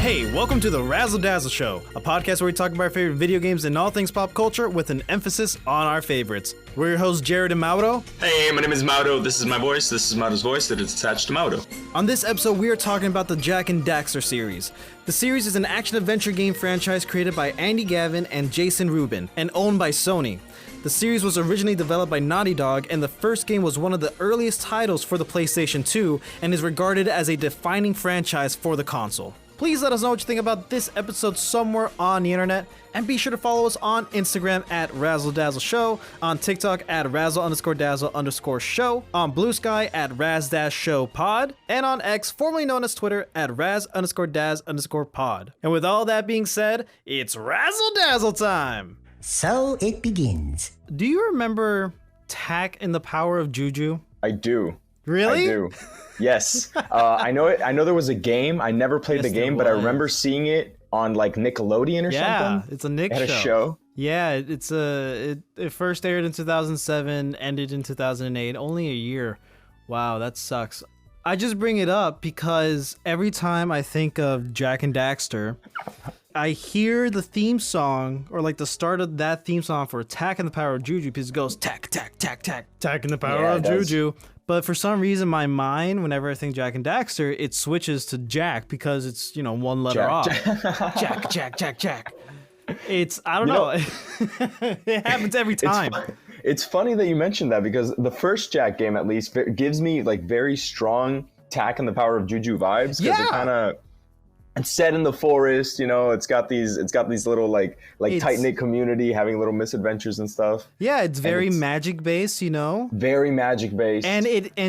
Hey, welcome to the Razzle Dazzle Show, a podcast where we talk about our favorite video games and all things pop culture with an emphasis on our favorites. We're your hosts, Jared and Mauro. Hey, my name is Mauro. This is my voice. This is Mauro's voice that is attached to Mauro. On this episode, we are talking about the Jak and Daxter series. The series is an action-adventure game franchise created by Andy Gavin and Jason Rubin, and owned by Sony. The series was originally developed by Naughty Dog, and the first game was one of the earliest titles for the PlayStation 2, and is regarded as a defining franchise for the console. Please let us know what you think about this episode somewhere on the internet, and be sure to follow us on Instagram at RazzleDazzleShow, on TikTok at Razzle_Dazzle_Show, on Blue Sky at Raz-Show-Pod, and on X, formerly known as Twitter, at Raz_Daz_Pod. And with all that being said, it's Razzle Dazzle time! So it begins. Do you remember Tak and the Power of Juju? I do. Really? I do. Yes. I know it. I know there was a game. I never played the game, but I remember seeing it on like Nickelodeon or something. Yeah, it's a Nick show. It had a show. Yeah, it first aired in 2007, ended in 2008, only a year. Wow, that sucks. I just bring it up because every time I think of Jak and Daxter, I hear the theme song, or like the start of that theme song for Tak and the Power of Juju, because it goes tak, tak, tak, tak, Tak and the Power of Juju. But for some reason, my mind, whenever I think Jak and Daxter, it switches to Jak because it's, you know, one letter off. Jak, Jak, Jak, Jak. It's, I don't know. It happens every time. It's funny that you mentioned that, because the first Jak game, at least, gives me like very strong Tak and the Power of Juju vibes, because it kind of, it's set in the forest, you know, it's got these little like tight-knit community having little misadventures and stuff. Yeah, it's very magic based, you know. Very magic based. And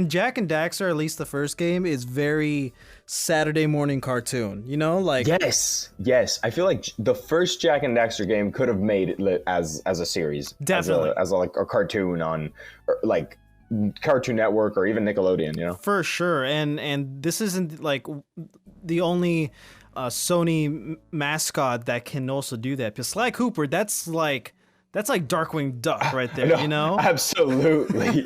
Jak and Daxter, at least the first game, is very Saturday morning cartoon, you know, like Yes. I feel like the first Jak and Daxter game could have made it as a series. Definitely. As a cartoon on like Cartoon Network or even Nickelodeon, you know. For sure. And this isn't like the only Sony mascot that can also do that. Because Sly Cooper, that's like Darkwing Duck right there, you know? Absolutely.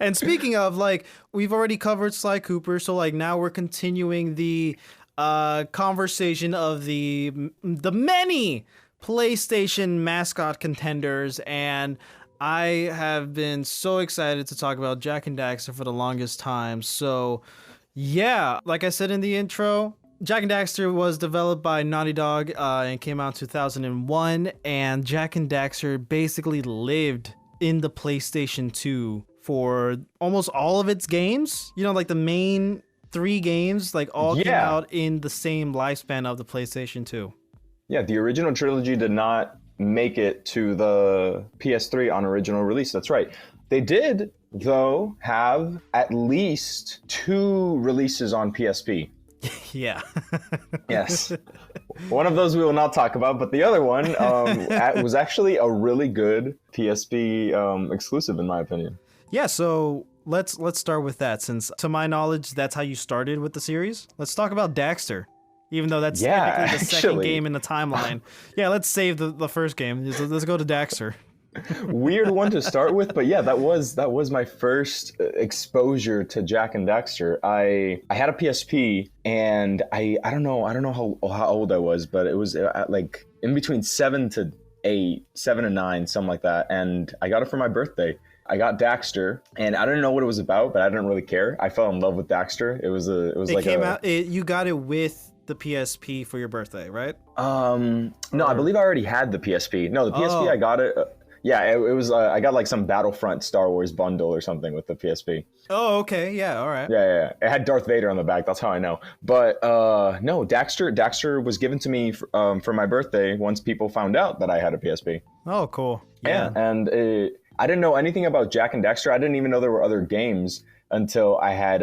And speaking of, like, we've already covered Sly Cooper, so like now we're continuing the conversation of the many PlayStation mascot contenders, and I have been so excited to talk about Jak and Daxter for the longest time. So yeah, like I said in the intro, Jak and Daxter was developed by Naughty Dog and came out in 2001, and Jak and Daxter basically lived in the PlayStation 2 for almost all of its games. You know, like the main 3 games, like all came out in the same lifespan of the PlayStation 2. Yeah, the original trilogy did not make it to the PS3 on original release. That's right. They did, though, have at least 2 releases on PSP. Yeah. Yes. One of those we will not talk about, but the other one was actually a really good PSP exclusive, in my opinion. Yeah, so let's start with that, since to my knowledge, that's how you started with the series. Let's talk about Daxter. Even though that's technically the second game in the timeline. Yeah, let's save the first game. Let's go to Daxter. Weird one to start with, but yeah, that was my first exposure to Jak and Daxter. I had a PSP, and I don't know how old I was, but it was at like in between 7 to 8, 7 and 9, something like that. And I got it for my birthday. I got Daxter, and I didn't know what it was about, but I didn't really care. I fell in love with Daxter. You got it with the PSP for your birthday, right? No, I believe I already had the PSP. No, the PSP, I got it. It was. I got like some Battlefront Star Wars bundle or something with the PSP. Oh, okay, yeah, all right. Yeah. It had Darth Vader on the back. That's how I know. But no, Daxter was given to me for my birthday once people found out that I had a PSP. Oh, cool. Yeah, and I didn't know anything about Jak and Daxter. I didn't even know there were other games until I had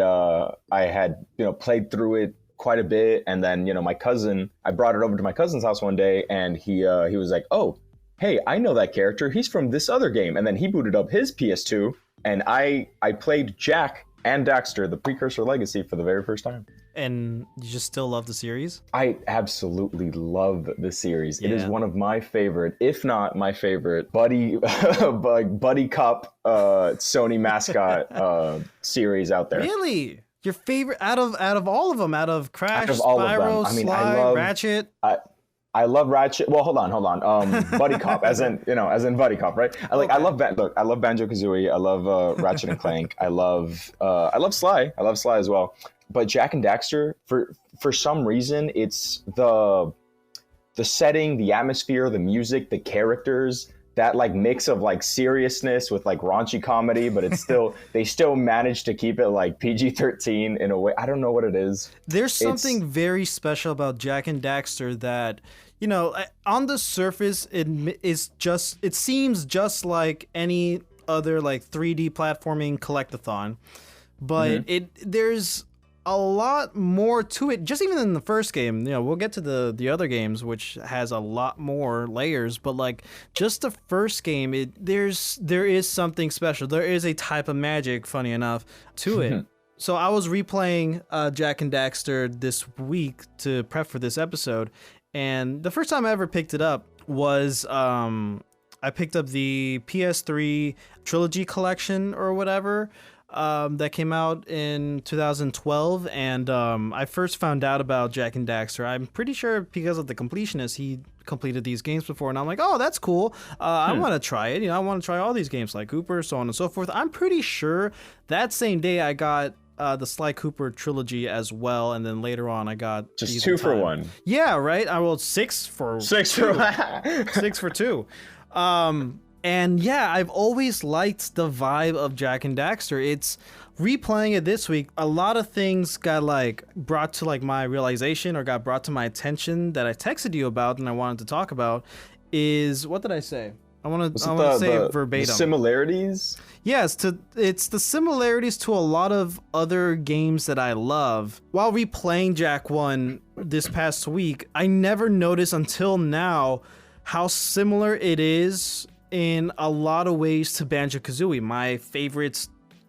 played through it quite a bit. And then, you know, I brought it over to my cousin's house one day, and he was like, oh, hey, I know that character. He's from this other game. And then he booted up his PS2, and I played Jak and Daxter, the Precursor Legacy, for the very first time. And you just still love the series? I absolutely love the series. Yeah. It is one of my favorite, if not my favorite, buddy cop Sony mascot series out there. Really? Your favorite out of all of them, out of Crash, Out of all of them. Spyro, I mean, Sly, Ratchet. I love Ratchet. Well, hold on. Buddy Cop, as in Buddy Cop, right? I love Banjo Kazooie. I love Ratchet and Clank. I love Sly. I love Sly as well. But Jak and Daxter, for some reason, it's the setting, the atmosphere, the music, the characters, that like mix of like seriousness with like raunchy comedy, but it's still they still manage to keep it like PG-13 in a way. I don't know what it is. There's something very special about Jak and Daxter that, on the surface it seems just like any other like 3D platforming collectathon, but there's a lot more to it, just even in the first game. We'll get to the other games, which has a lot more layers, but like just the first game, there is something special. There is a type of magic, funny enough, to it. So I was replaying Jak and Daxter this week to prep for this episode, and the first time I ever picked it up was I picked up the PS3 Trilogy Collection or whatever. That came out in 2012, and I first found out about Jak and Daxter. I'm pretty sure because of the completionist, he completed these games before, and I'm like, oh, that's cool. I want to try it. I want to try all these games, like Cooper, so on and so forth. I'm pretty sure that same day I got the Sly Cooper trilogy as well, and then later on I got just 2 for 1. Yeah, right. I rolled 6 for 2. And yeah, I've always liked the vibe of Jak and Daxter. It's replaying it this week. A lot of things got like brought to like my realization or got brought to my attention that I texted you about and I wanted to talk about. Is what did I say? I want to say verbatim. The similarities? Yes, it's the similarities to a lot of other games that I love. While replaying Jak 1 this past week, I never noticed until now how similar it is in a lot of ways to Banjo-Kazooie, my favorite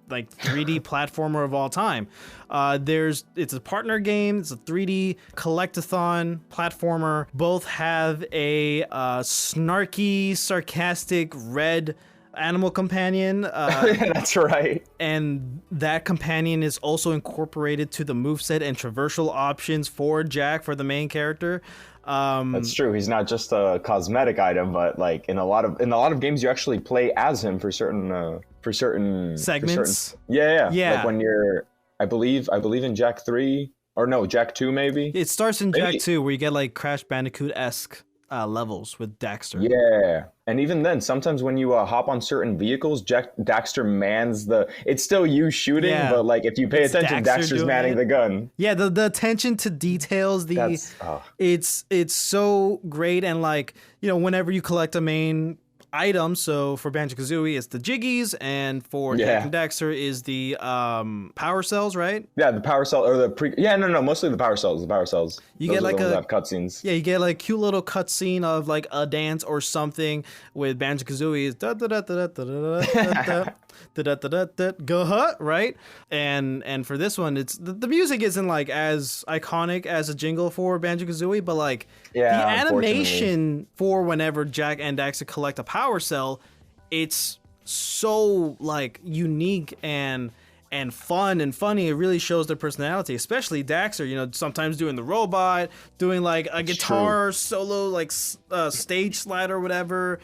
like 3D platformer of all time. It's a partner game. It's a 3D collectathon platformer. Both have a snarky, sarcastic red animal companion. That's right. And that companion is also incorporated to the moveset and traversal options for Jak, for the main character. That's true. He's not just a cosmetic item, but like in a lot of games, you actually play as him for certain segments. Yeah. Like when you're, I believe in Jak 3 or no, Jak 2 maybe. It starts in Jak 2 where you get like Crash Bandicoot-esque levels with Daxter. Yeah, and even then, sometimes when you hop on certain vehicles, Daxter mans it's still you shooting, but like if you pay attention, Daxter's manning the gun. Yeah, the attention to details, it's so great, and like whenever you collect a main item, so for Banjo-Kazooie it's the Jiggies, and for Jak and Daxter is the power cells, right? Yeah, the power cell or mostly the power cells. You Those get like a cutscenes. Yeah, you get like cute little cutscene of like a dance or something with Banjo-Kazooie is da da da da da da da da da da da, right? And for this one, it's the music isn't like as iconic as a jingle for Banjo-Kazooie, but like the animation for whenever Jak and Daxter collect a power cell, it's so like unique and fun and funny. It really shows their personality, especially Daxter, sometimes doing the robot, doing like a guitar solo, like stage slide or whatever,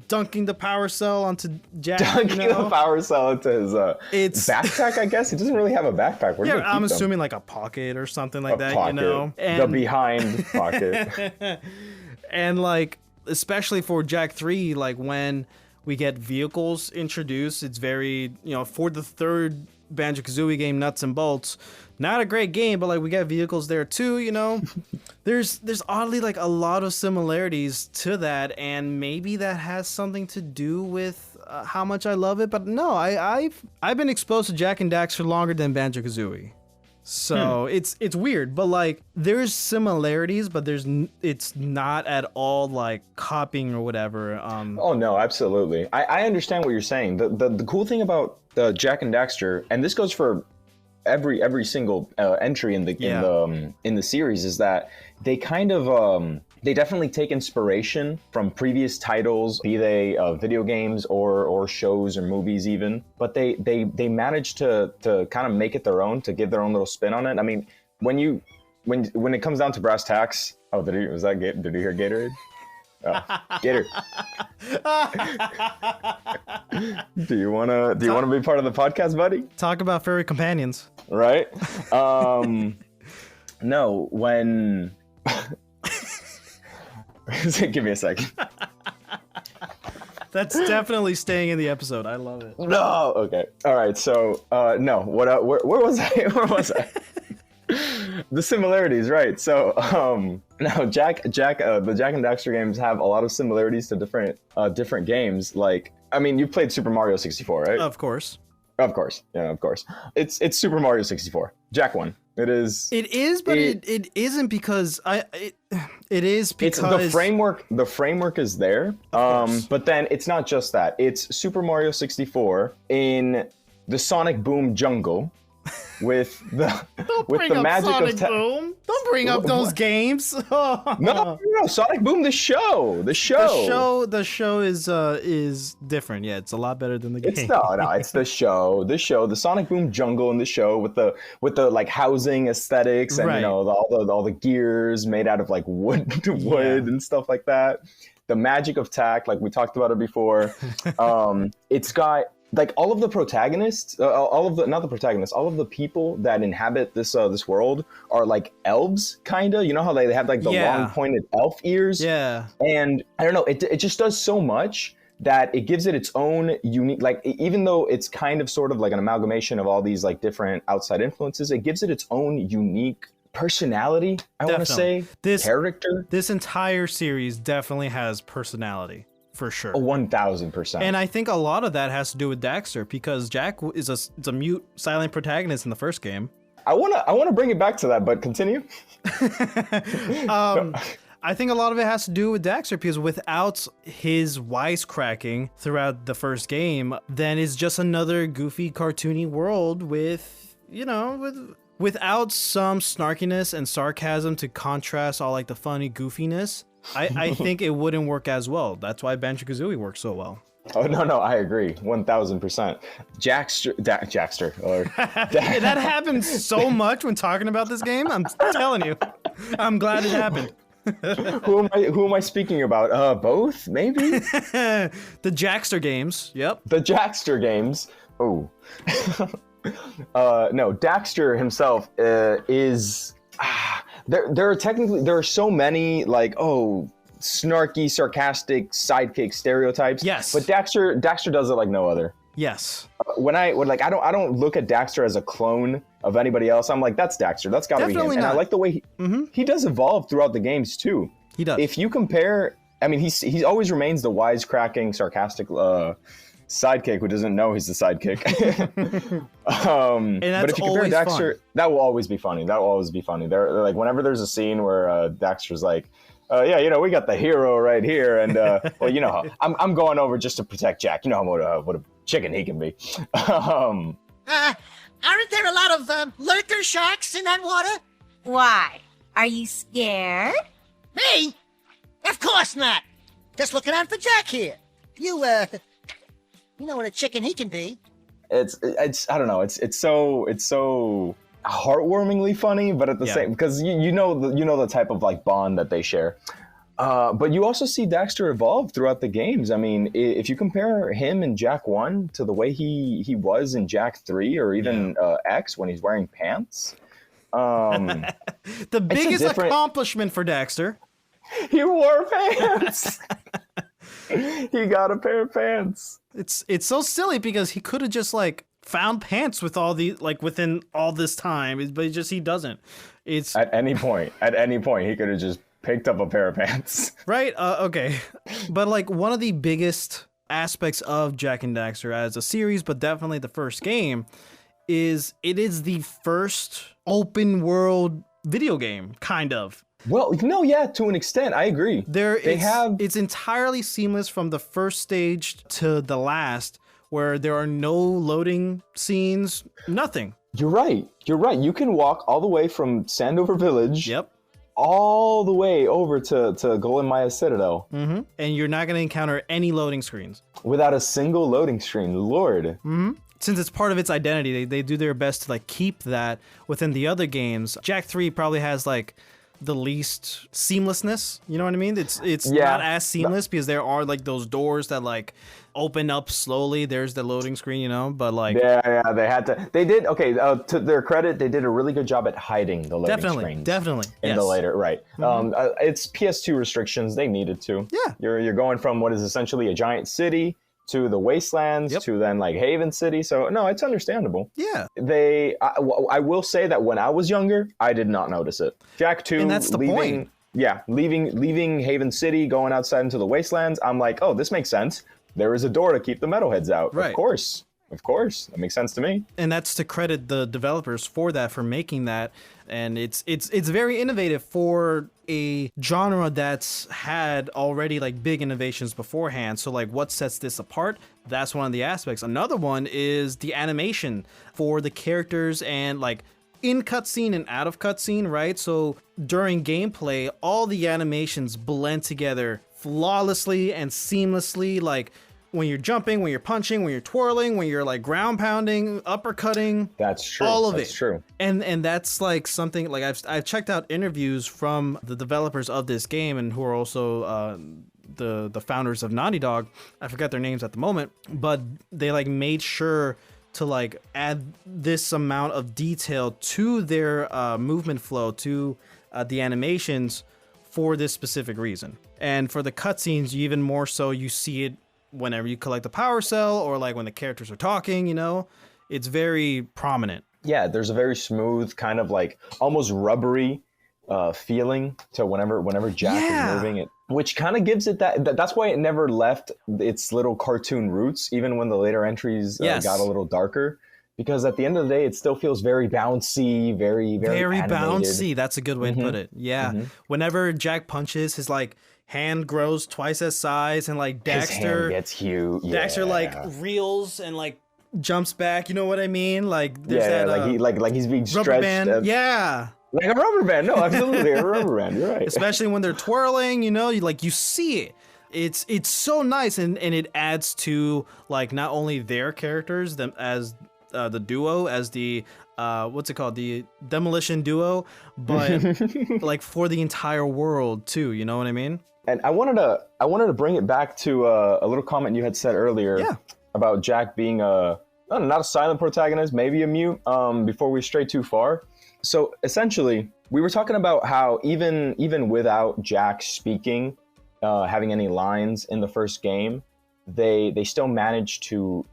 dunking the power cell onto Jak. The power cell into his backpack, I guess. He doesn't really have a backpack. Where do I'm assuming like a pocket or something like that, pocket. And the behind pocket. And like, especially for Jak 3, like when we get vehicles introduced, it's very, for the third Banjo-Kazooie game, Nuts and Bolts, not a great game, but like we got vehicles there too, There's oddly like a lot of similarities to that, and maybe that has something to do with how much I love it, but no, I've been exposed to Jak and Daxter longer than Banjo-Kazooie. So it's weird, but like there's similarities, but it's not at all like copying or whatever. Oh no, absolutely. I understand what you're saying. The cool thing about Jak and Daxter, and this goes for every single entry in the series is that they kind of they definitely take inspiration from previous titles, be they video games or shows or movies even. But they manage to kind of make it their own, to give their own little spin on it. I mean, when it comes down to brass tacks, did you hear Gatorade? Oh, Gator. Do you wanna be part of the podcast, buddy? Talk about furry companions. Right? No, when give me a second. That's definitely staying in the episode. I love it. No, okay. All right. So, no. Where was I? Where was I? The similarities, right? So, now the Jak and Daxter games have a lot of similarities to different games. Like, I mean, you've played Super Mario 64, right? Of course. Of course. Yeah, of course. It's Super Mario 64. Jak 1. It is, but it isn't because it is because it's the framework is there. But then it's not just that. It's Super Mario 64 in the Sonic Boom jungle with the magic Sonic of Boom. Don't bring up those games. No, Sonic Boom, the show. The show is different. Yeah, it's a lot better than the game. It's the show. The Sonic Boom jungle in the show with the like housing aesthetics and right. all the gears made out of like wood and stuff like that. The magic of tack, like we talked about it before. It's got like all of the protagonists, all of the people that inhabit this world are like elves, kinda. You know how they have like the long pointed elf ears? Yeah. And I don't know, it just does so much that it gives it its own unique, like even though it's kind of sort of like an amalgamation of all these like different outside influences, it gives it its own unique personality, I want to say. Character. This entire series definitely has personality. For sure. 1,000%. And I think a lot of that has to do with Daxter because Jak is a mute, silent protagonist in the first game. I wanna bring it back to that, but continue. I think a lot of it has to do with Daxter because without his wisecracking throughout the first game, then it's just another goofy, cartoony world without some snarkiness and sarcasm to contrast all like the funny goofiness. I think it wouldn't work as well. That's why Banjo-Kazooie works so well. Oh, no, I agree. 1,000%. Daxter. That happens so much when talking about this game. I'm telling you. I'm glad it happened. Who am I speaking about? Both, maybe? The Jackster games. Yep. The Jackster games. Oh. No, Daxter himself is... There are so many like snarky, sarcastic sidekick stereotypes. Yes. But Daxter does it like no other. Yes. I don't look at Daxter as a clone of anybody else. I'm like, that's Daxter. That's gotta Definitely be him. not. And I like the way he does evolve throughout the games too. He does. If you compare, I mean, he always remains the wisecracking, sarcastic sidekick who doesn't know he's the sidekick. But if you compare Daxter, that will always be funny. They're like, whenever there's a scene where Daxter's like, we got the hero right here, and how I'm going over just to protect Jak. You know what a chicken he can be. Aren't there a lot of lurker sharks in that water? Why? Are you scared? Me? Of course not. Just looking out for Jak here. You know what a chicken he can be. It's I don't know. It's so heartwarmingly funny, but at the same, because you know the type of like bond that they share. But you also see Daxter evolve throughout the games. I mean, if you compare him in Jak 1 to the way he was in Jak 3 or even X when he's wearing pants. The biggest accomplishment for Daxter. He wore pants. He got a pair of pants. It's so silly because he could have just like found pants with all the like within all this time, but he doesn't. It's at any point he could have just picked up a pair of pants. Right? Okay. But like one of the biggest aspects of Jak and Daxter as a series, but definitely the first game, is it is the first open world video game, kind of. Well, no, yeah, to an extent, I agree. It's entirely seamless from the first stage to the last, where there are no loading scenes, nothing. You're right. You're right. You can walk all the way from Sandover Village. Yep. All the way over to Golden Maya Citadel. Mm-hmm. And you're not going to encounter any loading screens. Without a single loading screen. Lord. Mm-hmm. Since it's part of its identity, they do their best to like keep that within the other games. Jak 3 probably has like the least seamlessness. You know what I mean? It's not as seamless because there are like those doors that like open up slowly. There's the loading screen, you know, but like They did okay. To their credit, they did a really good job at hiding the loading screens. Definitely. In the later, right? It's PS2 restrictions. They needed to. Yeah. You're going from what is essentially a giant city to the wastelands to then like Haven City. So no, it's understandable. Yeah. I will say that when I was younger, I did not notice it. Jak 2, And that's the point. Yeah, leaving Haven City, going outside into the wastelands. I'm like, oh, this makes sense. There is a door to keep the metalheads out. Right. Of course, that makes sense to me. And that's to credit the developers for that, for making that. And it's very innovative for a genre that's had already like big innovations beforehand. So like what sets this apart? That's one of the aspects. Another one is the animation for the characters and like in cutscene and out of cutscene, right? So during gameplay, all the animations blend together flawlessly and seamlessly, like when you're jumping, when you're punching, when you're twirling, when you're like ground pounding, uppercutting. That's true. All of that's it. True. And that's like something like I've checked out interviews from the developers of this game and who are also the founders of Naughty Dog. I forgot their names at the moment, but they like made sure to like add this amount of detail to their movement flow, to the animations for this specific reason. And for the cutscenes, even more so, you see it whenever you collect the power cell or like when the characters are talking, you know, it's very prominent. Yeah, there's a very smooth kind of like almost rubbery feeling to whenever Jak is moving it, which kind of gives it that's why it never left its little cartoon roots, even when the later entries got a little darker. Because at the end of the day, it still feels very bouncy, very animated. Bouncy. That's a good way to put it. Yeah. Whenever Jak punches, his like hand grows twice as size, and like Daxter his hand gets huge. Yeah. Daxter like reels and like jumps back. You know what I mean? Like there's that like he's being rubber stretched. band. Like a rubber band. No, absolutely a rubber band. You're right. Especially when they're twirling. You know, you see it. It's so nice, and it adds to like not only their characters, them as the duo, as the what's it called, the demolition duo, but like for the entire world too. You know what I mean? And I wanted to bring it back to a little comment you had said earlier about Jak being not a silent protagonist, maybe a mute. Before we stray too far, so essentially we were talking about how even without Jak speaking, having any lines in the first game, they still managed to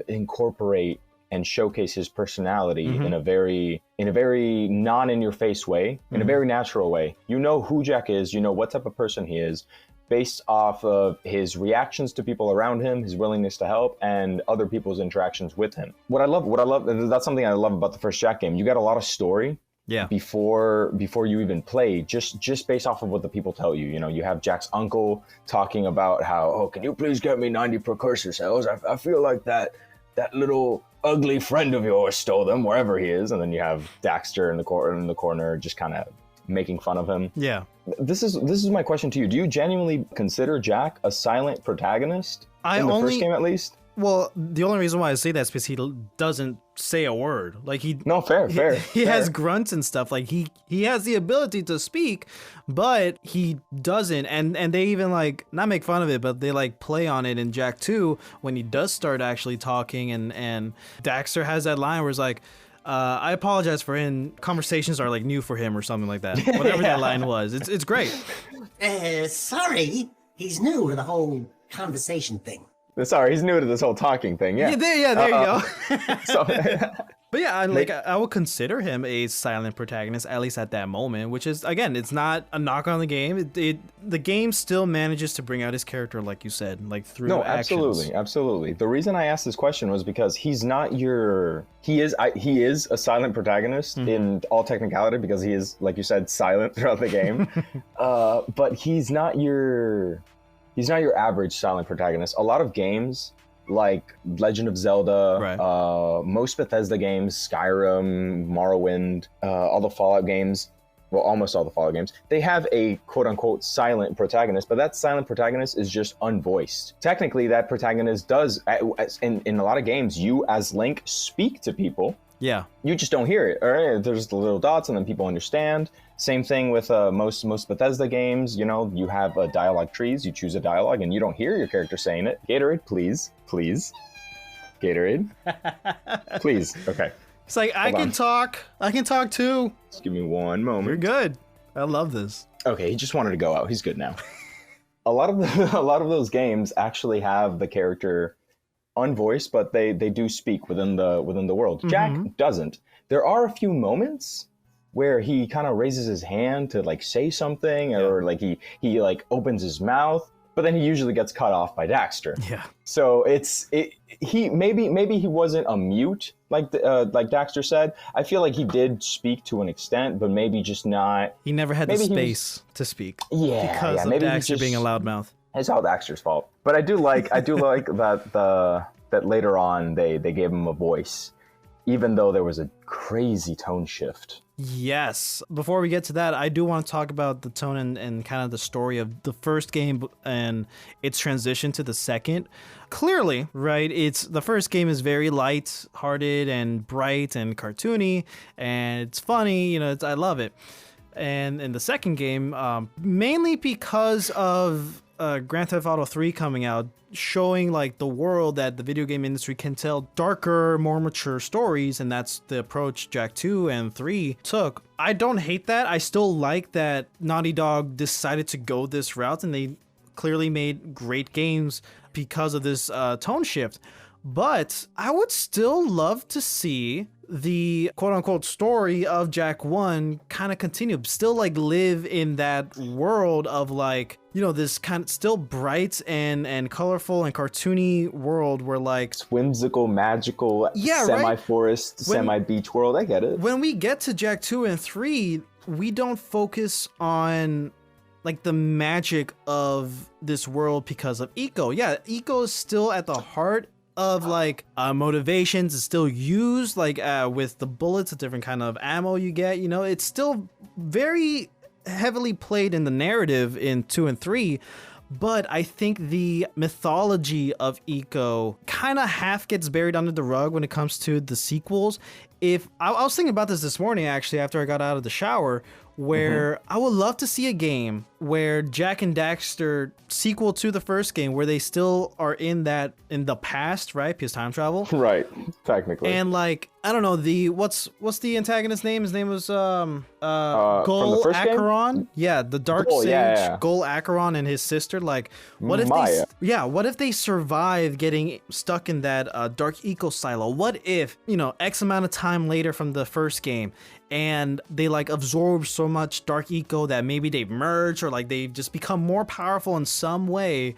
incorporate and showcase his personality in a very non in your face way, in a very natural way. You know who Jak is, you know what type of person he is, based off of his reactions to people around him, his willingness to help, and other people's interactions with him. What I love, that's something I love about the first Jak game. You got a lot of story before you even play, just based off of what the people tell you. You know, you have Jak's uncle talking about how, oh, can you please get me 90 precursor cells? I feel like that little ugly friend of yours stole them, wherever he is. And then you have Daxter in the corner just kind of making fun of him. Yeah. This is my question to you. Do you genuinely consider Jak a silent protagonist in the first game, at least? Well, the only reason why I say that is because he doesn't say a word. Like fair. He has grunts and stuff. Like he has the ability to speak, but he doesn't. And they even like not make fun of it, but they like play on it in Jak 2 when he does start actually talking. And Daxter has that line where it's like, I apologize for him. Conversations are like new for him or something like that. Whatever that line was, it's great. Sorry, he's new to the whole conversation thing. Sorry, he's new to this whole talking thing. Yeah, there you go. So, but yeah, I would consider him a silent protagonist, at least at that moment. Which is, again, it's not a knock on the game. The game still manages to bring out his character, like you said, like through actions. Absolutely. The reason I asked this question was because he's not your. He is a silent protagonist in all technicality, because he is, like you said, silent throughout the game. But he's not your average silent protagonist. A lot of games like Legend of Zelda, Right. most Bethesda games, Skyrim, Morrowind, all the Fallout games, well, almost all the Fallout games, they have a quote-unquote silent protagonist, but that silent protagonist is just unvoiced. Technically, that protagonist does, in a lot of games, you as Link speak to people. Yeah. You just don't hear it. Or there's the little dots and then people understand. Same thing with most Bethesda games. You know, you have dialogue trees. You choose a dialogue and you don't hear your character saying it. Gatorade, please. Please. Gatorade. Please. Okay. It's like, I can talk too. Just give me one moment. You're good. I love this. Okay, he just wanted to go out. He's good now. a lot of those games actually have the character unvoiced, but they do speak within the world. Mm-hmm. Jack doesn't. There are a few moments where he kind of raises his hand to like say something, or like he like opens his mouth, but then he usually gets cut off by Daxter. Yeah. So he maybe he wasn't a mute like Daxter said. I feel like he did speak to an extent, but maybe just not. He never had the maybe space to speak. Yeah, because of maybe Daxter being a loudmouth. It's all Daxter's fault. But I do like that later on they gave him a voice, even though there was a crazy tone shift. Yes. Before we get to that, I do want to talk about the tone and kind of the story of the first game and its transition to the second. Clearly, right, the first game is very light-hearted and bright and cartoony, and it's funny, you know, I love it. And in the second game, mainly because of Grand Theft Auto 3 coming out, showing like the world that the video game industry can tell darker, more mature stories, and that's the approach Jak 2 and 3 took. I don't hate that. I still like that Naughty Dog decided to go this route, and they clearly made great games because of this tone shift. But I would still love to see the quote-unquote story of Jak 1 kind of continue, still like live in that world of like, you know, this kind of still bright and colorful and cartoony world where like whimsical, magical, semi-forest, semi-beach world. I get it. When we get to Jak 2 and 3, we don't focus on like the magic of this world because of Eco. Yeah, Eco is still at the heart of like motivations. It's still used like with the bullets, a different kind of ammo you get, you know, it's still very heavily played in the narrative in 2 and 3, but I think the mythology of Eco kind of half gets buried under the rug when it comes to the sequels. If I was thinking about this morning, actually, after I got out of the shower, where I would love to see a game where Jak and Daxter sequel to the first game, where they still are in the past, right? Because time travel. Right, technically. And like, I don't know, what's the antagonist's name? His name was Gol Acheron. Yeah, the Dark Sage, Gol Acheron and his sister. Like, what if what if they survive getting stuck in that dark eco silo? What if, you know, X amount of time later from the first game, and they like absorb so much dark eco that maybe they merge, or like they just become more powerful in some way,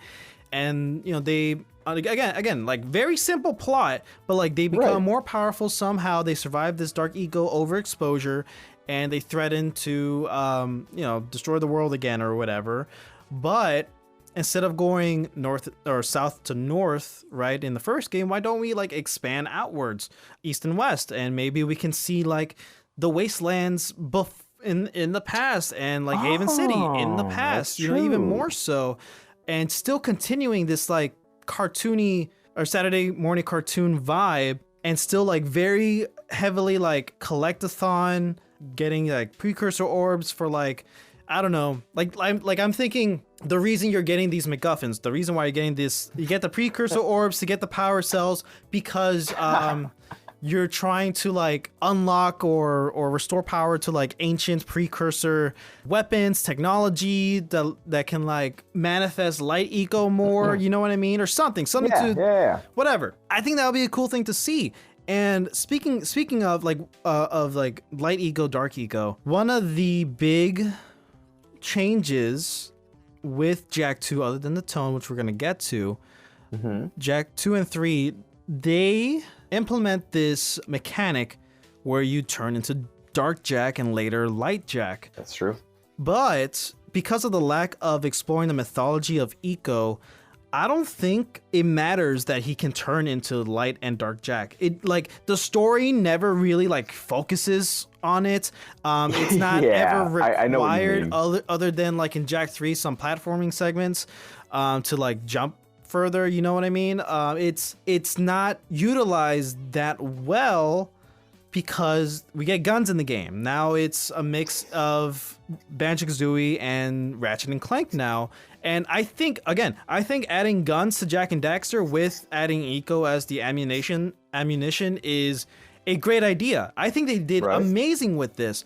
and you know, they again like very simple plot, but like they become more powerful somehow. They survive this dark eco overexposure, and they threaten to you know, destroy the world again or whatever. But instead of going north or south to north, right, in the first game, why don't we like expand outwards, east and west, and maybe we can see like the wastelands in the past, and like Haven City in the past, you know, even more so, and still continuing this like cartoony or Saturday morning cartoon vibe, and still like very heavily like collectathon, getting like precursor orbs for like, I don't know, I'm thinking the reason you're getting these MacGuffins, the reason why you're getting this, you get the precursor orbs to get the power cells because you're trying to like unlock or restore power to like ancient precursor weapons, technology that can like manifest light eco more, you know what I mean? Or something whatever. I think that would be a cool thing to see. And speaking of like light eco, dark eco, one of the big changes with Jak 2, other than the tone, which we're gonna get to, Jak 2 and 3, they implement this mechanic where you turn into Dark Jak and later Light Jak. That's true. But because of the lack of exploring the mythology of Eco, I don't think it matters that he can turn into Light and Dark Jak. It like the story never really like focuses on it. It's not ever required I know what you mean. other than like in Jak 3 some platforming segments to like jump further, you know what I mean? It's not utilized that well because we get guns in the game. Now it's a mix of Banjo-Kazooie and Ratchet and Clank now. And I think adding guns to Jak and Daxter with adding Eco as the ammunition is a great idea. I think they did amazing with this.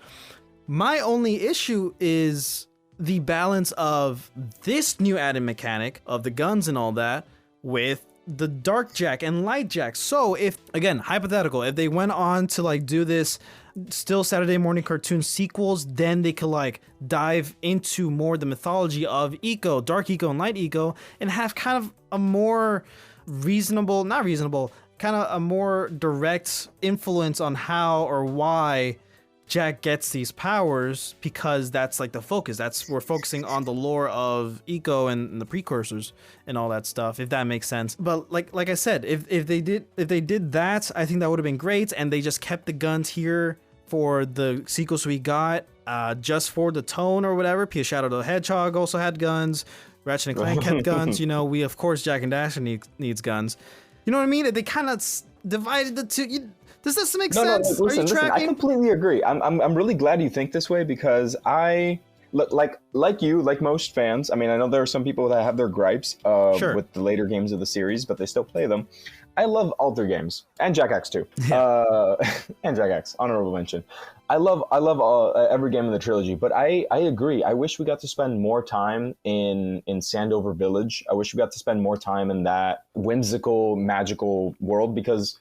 My only issue is the balance of this new added mechanic of the guns and all that with the Dark Jak and Light Jak. So if, again, hypothetical, if they went on to like do this still Saturday morning cartoon sequels, then they could like dive into more the mythology of Eco, Dark Eco and Light Eco, and have kind of a more kind of a more direct influence on how or why Jak gets these powers, because that's like the focus. We're focusing on the lore of Eco and the precursors and all that stuff, if that makes sense. But like I said, if they did that, I think that would have been great, and they just kept the guns here for the sequels we got, just for the tone or whatever. Because Shadow the Hedgehog also had guns, Ratchet and Clank had guns. You know, we of course Jak and Daxter needs guns. You know what I mean? They kind of divided the two. Does this make sense? No, listen, I completely agree. I'm really glad you think this way, because I like most fans. I mean, I know there are some people that have their gripes with the later games of the series, but they still play them. I love all their games, and Jak X too, and Jak X, honorable mention. I love every game in the trilogy, but I agree. I wish we got to spend more time in Sandover Village. I wish we got to spend more time in that whimsical, magical world, because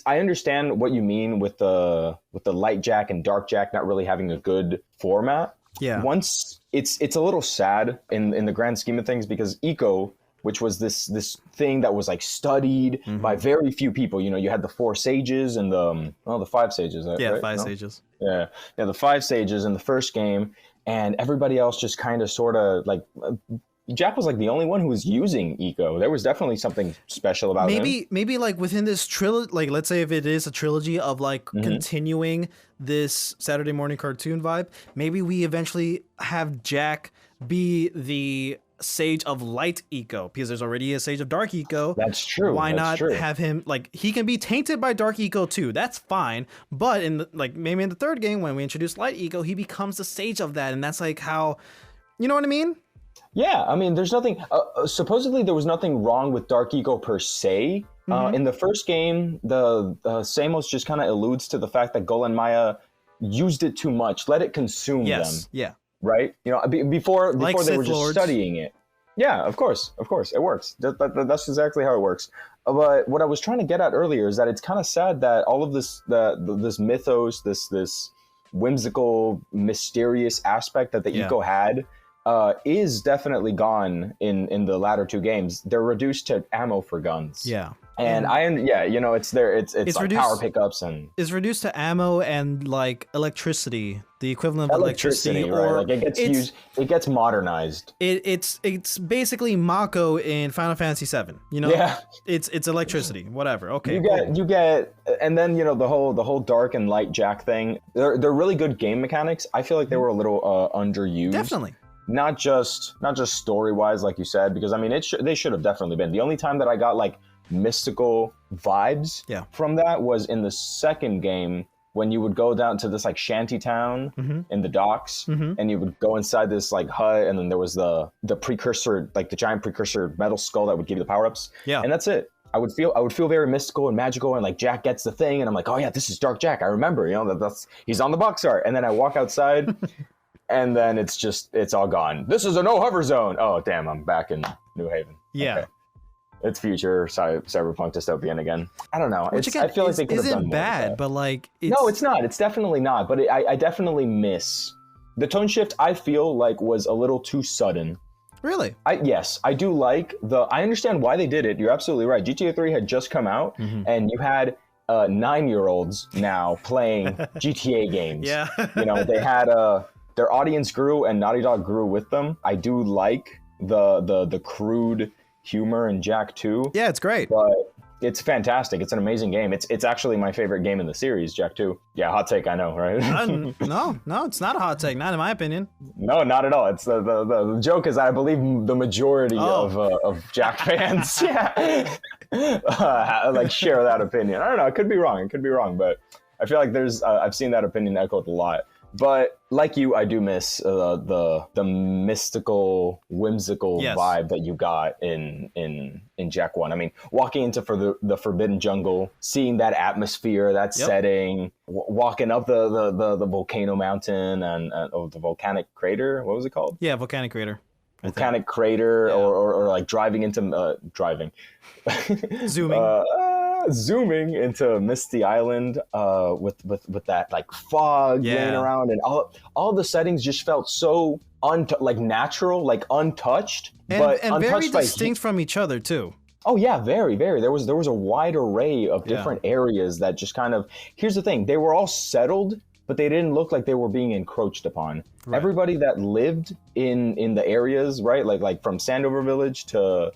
I understand what you mean with the Light Jak and Dark Jak not really having a good format. Yeah. Once it's a little sad in the grand scheme of things, because Eco, which was this thing that was like studied by very few people. You know, you had the 4 sages and the 5 sages. Yeah, right? 5 sages. Yeah, the 5 sages in the first game, and everybody else just kind of sort of like. Jak was like the only one who was using Eco. There was definitely something special about him. Maybe like within this trilogy, like let's say if it is a trilogy of like continuing this Saturday morning cartoon vibe, maybe we eventually have Jak be the Sage of Light Eco, because there's already a Sage of Dark Eco. That's true. Why not have him, like, he can be tainted by Dark Eco too. That's fine. But in maybe in the third game when we introduce Light Eco, he becomes the Sage of that, and that's like how, you know what I mean? Yeah, I mean, there's nothing. Supposedly, there was nothing wrong with Dark Eco per se. In the first game, the Samos just kind of alludes to the fact that Golan Maya used it too much, let it consume them. Yeah. Right? You know, before like they Sith were just Lords. studying it. Yeah, of course, it works. That's exactly how it works. But what I was trying to get at earlier is that it's kind of sad that all of this, this mythos, this whimsical, mysterious aspect that the Eco had, is definitely gone in the latter 2 games. They're reduced to ammo for guns. Yeah. And it's there. It's like reduced, power pickups and it's reduced to ammo and like electricity, the equivalent of electricity, right? or like it gets used. It gets modernized. It's basically Mako in Final Fantasy VII. You know, it's electricity, whatever. Okay, you get, and then you know the whole Dark and Light Jak thing. They're really good game mechanics. I feel like they were a little underused. Definitely. Not just story wise, like you said, because I mean they should have definitely been. The only time that I got like mystical vibes from that was in the second game, when you would go down to this like shanty town in the docks, and you would go inside this like hut, and then there was the precursor, like the giant precursor metal skull that would give you the power-ups. Yeah. And that's it. I would feel very mystical and magical, and like Jak gets the thing, and I'm like, oh yeah, this is Dark Jak. I remember, you know, that's he's on the box art. And then I walk outside and then it's all gone. This is a no hover zone. Oh damn, I'm back in New Haven. Yeah. Okay. It's future cyberpunk dystopian again. I don't know. Which again, I feel like they could have done more. Isn't bad, but like no, it's not. It's definitely not. But I definitely miss the tone shift. I feel like was a little too sudden. Really? Yes, I do like I understand why they did it. You're absolutely right. GTA 3 had just come out, and you had 9-year-olds now playing GTA games. Yeah. You know, they had their audience grew, and Naughty Dog grew with them. I do like the crude humor in Jak 2. Yeah, it's great. But it's fantastic. It's an amazing game. It's actually my favorite game in the series, Jak 2. Yeah, hot take, I know, right? No, it's not a hot take, not in my opinion. No, not at all. It's the joke is I believe the majority of Jak fans, like share that opinion. I don't know. It could be wrong, but I feel like I've seen that opinion echoed a lot. But like you, I do miss the mystical, whimsical vibe that you got in Jak 1. I mean, walking into the Forbidden Jungle, seeing that atmosphere, that setting, walking up the volcano mountain and the volcanic crater. What was it called? Yeah, volcanic crater. Volcanic crater, or like driving into zooming into Misty Island with that like fog laying around, and all the settings just felt so like natural, like untouched, but untouched very distinct from each other too. Oh yeah, very, very. There was a wide array of different areas that just kind of. Here's the thing: they were all settled, but they didn't look like they were being encroached upon. Right. Everybody that lived in the areas, right, like from Sandover Village to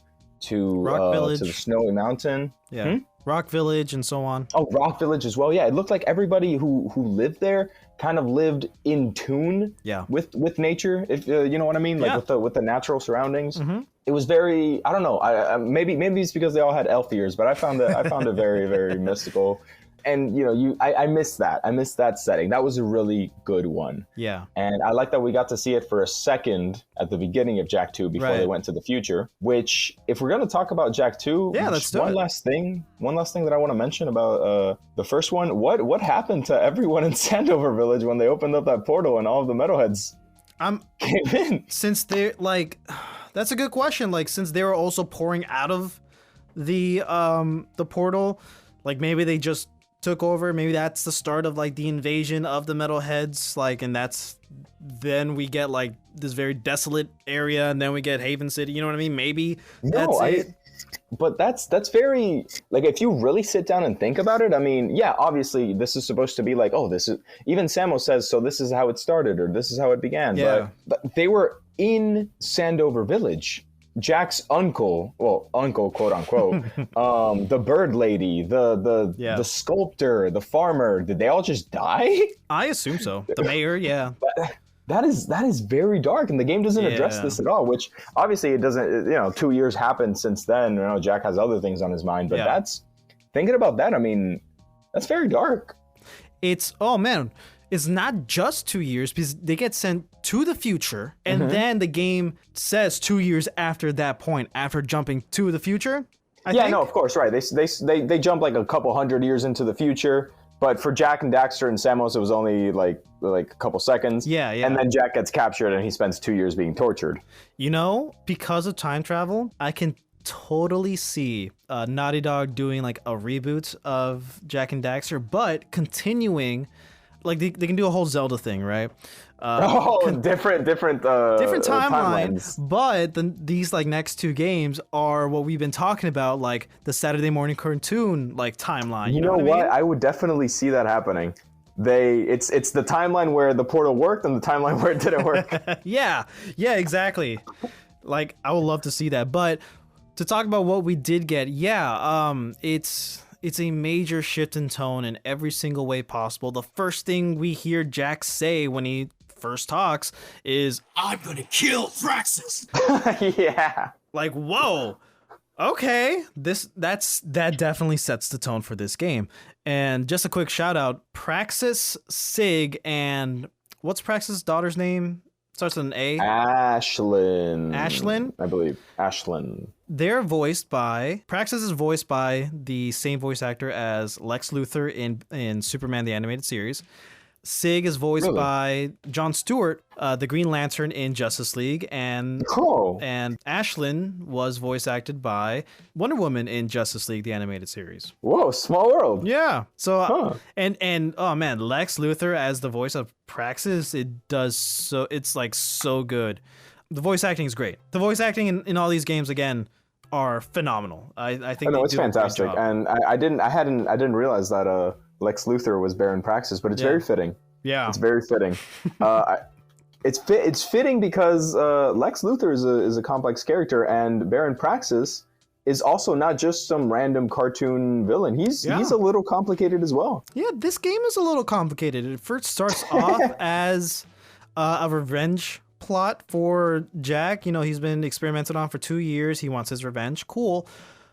Rock Village, to the Snowy Mountain. Yeah. Rock Village and so on. Oh, Rock Village as well. Yeah, it looked like everybody who lived there kind of lived in tune with nature, if you know what I mean, like with the natural surroundings. Mm-hmm. It was very, I don't know, maybe it's because they all had elf ears, but I found it very, very mystical. And I missed that. I missed that setting. That was a really good one. Yeah. And I like that we got to see it for a second at the beginning of Jak 2 before they went to the future. Which, if we're going to talk about Jak 2, let's do one last thing that I want to mention about the first one. What happened to everyone in Sandover Village when they opened up that portal and all of the metalheads came in? Since they're like, that's a good question. Like, since they were also pouring out of the portal, like maybe they just took over. Maybe that's the start of like the invasion of the metalheads, like, and then we get like this very desolate area, and then we get Haven City, you know what I mean? Maybe that's it. But that's very, like, if you really sit down and think about it, I mean, yeah, obviously this is supposed to be like, oh, this is, even Samo says, so this is how it started, or this is how it began. But they were in Sandover Village. Jak's uncle, quote unquote, the bird lady, the sculptor, the farmer, did they all just die? I assume so. The mayor, yeah. That is very dark, and the game doesn't address this at all, which obviously it doesn't, 2 years happened since then. Jak has other things on his mind, but that's, thinking about that, I mean, that's very dark. It's not just 2 years, because they get sent to the future, and then the game says 2 years after that point, after jumping to the future. I think. No, of course, right. They jump like a couple hundred years into the future, but for Jak and Daxter and Samus, it was only like a couple seconds. Yeah. And then Jak gets captured, and he spends 2 years being tortured. Because of time travel, I can totally see Naughty Dog doing like a reboot of Jak and Daxter, but continuing. Like they can do a whole Zelda thing, right? Different timelines. But these like next two games are what we've been talking about, like the Saturday morning cartoon like timeline. You know what? I would definitely see that happening. It's the timeline where the portal worked and the timeline where it didn't work. yeah, exactly. Like I would love to see that. But to talk about what we did get, it's a major shift in tone in every single way possible. The first thing we hear Jak say when he first talks is, "I'm gonna kill Praxis." Yeah. Like, whoa. Okay. That definitely sets the tone for this game. And just a quick shout out, Praxis, Sig, and what's Praxis' daughter's name? Starts with an A. Ashlyn, I believe. Ashlyn. They're Praxis is voiced by the same voice actor as Lex Luthor in Superman the Animated Series. Sig is voiced by Jon Stewart, the Green Lantern in Justice League, and Ashlyn was voice acted by Wonder Woman in Justice League the Animated Series. Whoa, small world. Yeah. So and oh man, Lex Luthor as the voice of Praxis, it's like so good. The voice acting is great. The voice acting in all these games again are phenomenal. I think it's fantastic, and I didn't realize that Lex Luthor was Baron Praxis, but it's very fitting. Yeah, it's very fitting. It's fitting because Lex Luthor is a complex character, and Baron Praxis is also not just some random cartoon villain. He's a little complicated as well. Yeah, this game is a little complicated. It first starts off as a revenge plot for Jack. You know, he's been experimented on for 2 years. He wants his revenge. Cool.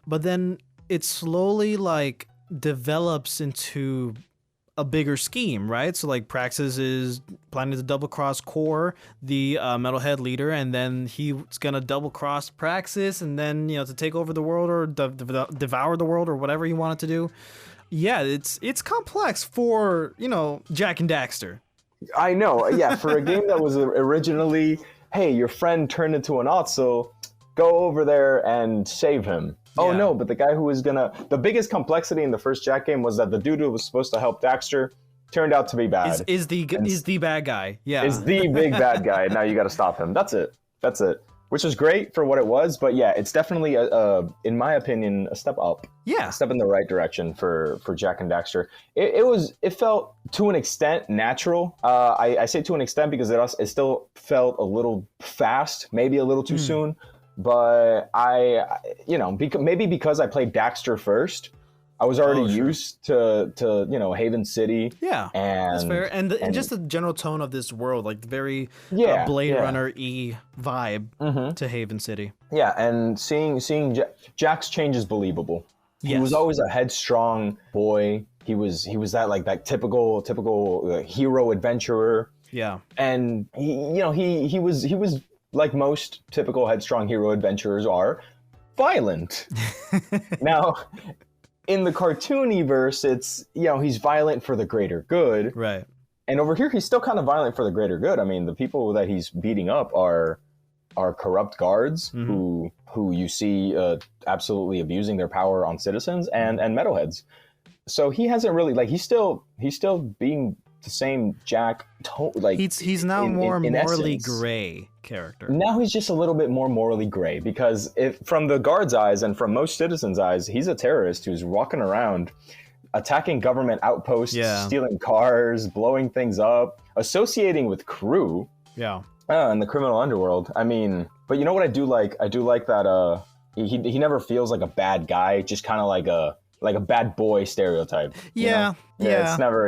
But then it slowly like develops into a bigger scheme, right? So like Praxis is planning to double cross Core, the Metalhead leader, and then he's gonna double cross Praxis, and then to take over the world or devour the world or whatever he wanted to do. Yeah, it's complex for Jak and Daxter. I know, yeah. For a game that was originally, hey, your friend turned into an Otso, go over there and save him. Oh no, but the guy who was the biggest complexity in the first Jak game was that the dude who was supposed to help Daxter turned out to be bad. Is the bad guy. Yeah. Is the big bad guy. Now you got to stop him. That's it. Which was great for what it was, but yeah, it's definitely in my opinion, a step up. Yeah. A step in the right direction for Jak and Daxter. It felt to an extent natural. I say to an extent because it still felt a little fast, maybe a little too soon. But maybe because I played Daxter first, I was already used to Haven City. Yeah, and that's fair. And just the general tone of this world, like very Blade Runner-y vibe to Haven City. Yeah, and seeing Jack's change is believable. Yes. He was always a headstrong boy. He was that typical hero adventurer. Yeah, and he was. Like most typical headstrong hero adventurers are, violent. Now, in the cartooniverse, it's, he's violent for the greater good. Right. And over here, he's still kind of violent for the greater good. I mean, the people that he's beating up are corrupt guards who you see absolutely abusing their power on citizens and metalheads. So he hasn't really, he's still being the same Jack, he's now more morally essence. Gray character. Now he's just a little bit more morally gray because from the guards' eyes and from most citizens' eyes, he's a terrorist who's walking around attacking government outposts, stealing cars, blowing things up, associating with crew. Yeah. In the criminal underworld. I mean, but you know what I do like? I do like that he never feels like a bad guy, just kind of like a bad boy stereotype. Yeah. It's never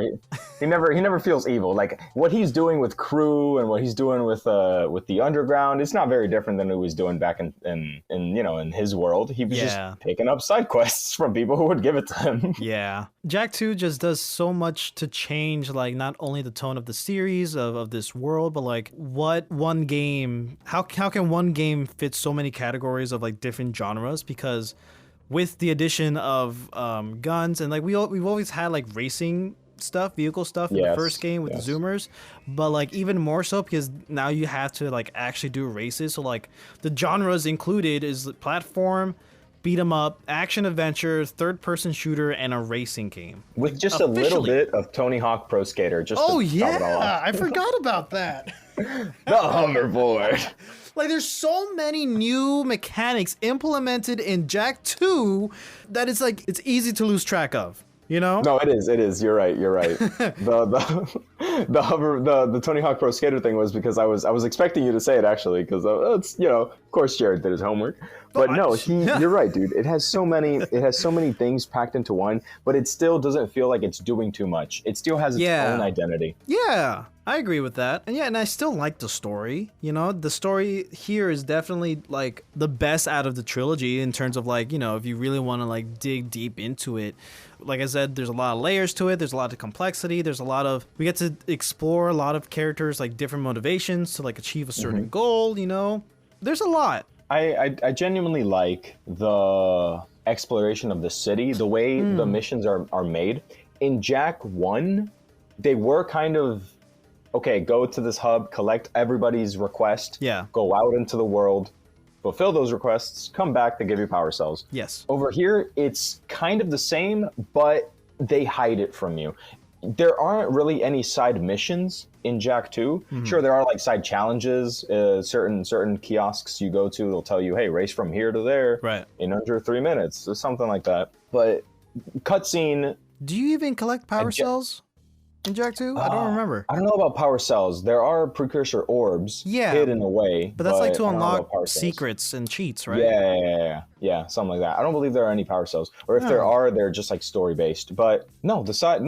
he never feels evil. Like what he's doing with crew and what he's doing with the underground, it's not very different than what he was doing back in his world. He was just picking up side quests from people who would give it to him. Yeah. Jak 2 just does so much to change not only the tone of the series of this world, but what one game how can one game fit so many categories of different genres? Because with the addition of guns and we've always had racing stuff, vehicle stuff in the first game with the Zoomers, but even more so because now you have to actually do races. So the genres included is platform, beat 'em up, action adventure, third person shooter, and a racing game with just a little bit of Tony Hawk Pro Skater. Just top it all off. I forgot about that. The hoverboard. There's so many new mechanics implemented in Jak 2 that it's easy to lose track of, No, it is. You're right. The Tony Hawk Pro Skater thing was because I was expecting you to say it actually, because it's of course Jared did his homework. But no, you're right, dude. It has so many things packed into one, but it still doesn't feel like it's doing too much. It still has its own identity. Yeah, I agree with that. And I still like the story. The story here is definitely the best out of the trilogy in terms of if you really want to dig deep into it. Like I said, there's a lot of layers to it. There's a lot of complexity. We get to explore a lot of characters, different motivations to achieve a certain goal. There's a lot. I genuinely like the exploration of the city, the way the missions are made. In Jak 1, they were kind of, okay, go to this hub, collect everybody's request, go out into the world, fulfill those requests, come back, they give you power cells. Yes. Over here, it's kind of the same, but they hide it from you. There aren't really any side missions in Jak 2. Sure, there are side challenges. Certain kiosks you go to, they'll tell you, hey, race from here to there in under 3 minutes or something like that. But cutscene. Do you even collect power cells? in Jak 2? I don't remember. I don't know about power cells. There are precursor orbs hidden away. But that's like to I don't know about unlock power cells. secrets and cheats, right? Yeah, something like that. I don't believe there are any power cells, or if there are, they're just like story based. But no, the side,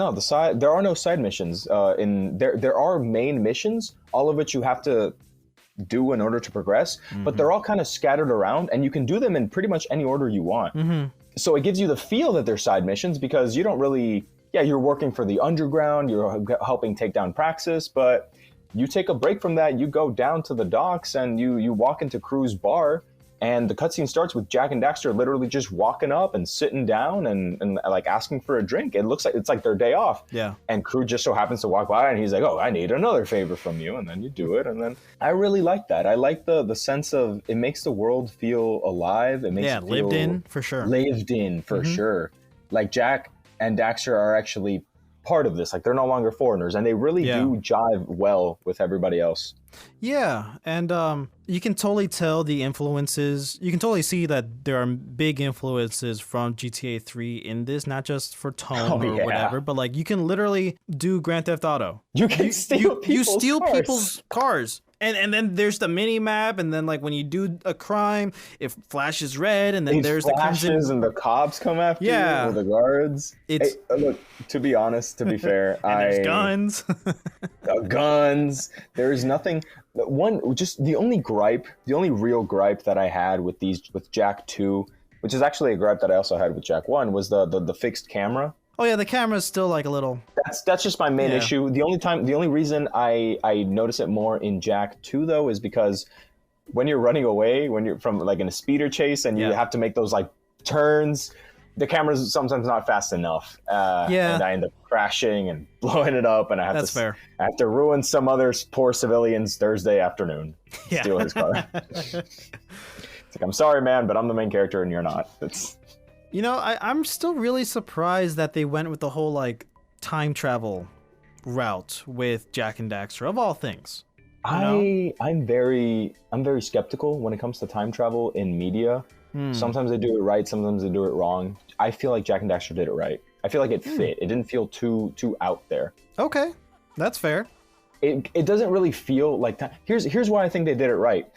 there are no side missions. There are main missions, all of which you have to do in order to progress, but they're all kind of scattered around, and you can do them in pretty much any order you want. So it gives you the feel that they're side missions because you don't really, you're working for the underground, you're helping take down Praxis, but you take a break from that, you go down to the docks and you walk into Crew's bar, and the cutscene starts with Jak and Daxter literally just walking up and sitting down and like asking for a drink. It looks like it's like their day off. Yeah. And Crew just so happens to walk by and he's like, oh, I need another favor from you. And then you do it. And then I really like that. I like the sense of, it makes the world feel alive. It makes it feel lived in for sure. Lived in for sure. Like Jak and Daxter are actually part of this. Like they're no longer foreigners, and they really do jive well with everybody else. Yeah, and you can totally tell the influences. You can totally see that there are big influences from GTA 3 in this, not just for tone or whatever, but like you can literally do Grand Theft Auto. You can steal people's cars. And then there's the mini map, and then like when you do a crime, it flashes red, and then there's the flashes and the cops come after you, or the guards. Look, to be honest, to be fair, there's guns. Guns. There is nothing. The only real gripe that I had with Jak 2, which is actually a gripe that I also had with Jak 1, was the fixed camera. Oh yeah, the camera's still like a little. That's just my main issue. The only reason I notice it more in Jak 2 though is because when you're running away, when you're from like in a speeder chase and you have to make those like turns, the camera's sometimes not fast enough. And I end up crashing and blowing it up, and I have to ruin some other poor civilian's Thursday afternoon. Steal his car. It's like, I'm sorry, man, but I'm the main character and you're not. You know, I'm still really surprised that they went with the whole like time travel route with Jak and Daxter, of all things. I'm very skeptical when it comes to time travel in media. Sometimes they do it right, sometimes they do it wrong. I feel like Jak and Daxter did it right. I feel like it fit. It didn't feel too out there. Okay, that's fair. It doesn't really feel like time. Here's why I think they did it right.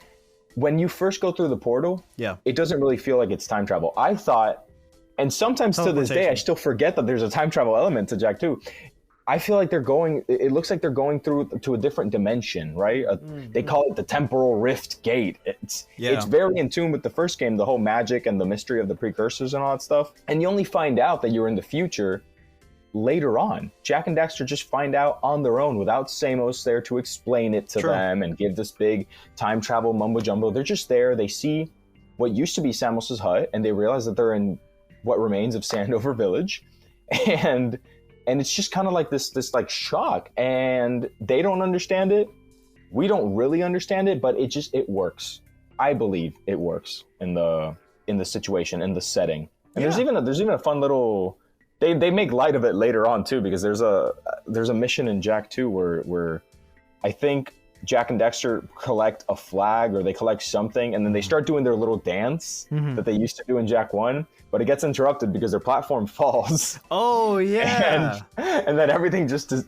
When you first go through the portal, it doesn't really feel like it's time travel. I thought, and sometimes to this day, I still forget that there's a time travel element to Jak 2. I feel like it looks like they're going through to a different dimension, right? They call it the temporal rift gate. It's very in tune with the first game, the whole magic and the mystery of the precursors and all that stuff. And you only find out that you're in the future later on. Jak and Daxter just find out on their own without Samos there to explain it to them and give this big time travel mumbo jumbo. They're just there. They see what used to be Samos's hut, and they realize that they're in what remains of Sandover Village, and it's just kind of like this like shock, and they don't understand it. We don't really understand it, but it works. I believe it works in the situation, in the setting. And there's even a fun little. They make light of it later on too, because there's a mission in Jak 2 where I think Jak and Daxter collect a flag, or they collect something, and then they start doing their little dance that they used to do in Jak 1, but it gets interrupted because their platform falls. Oh yeah. And then everything just gets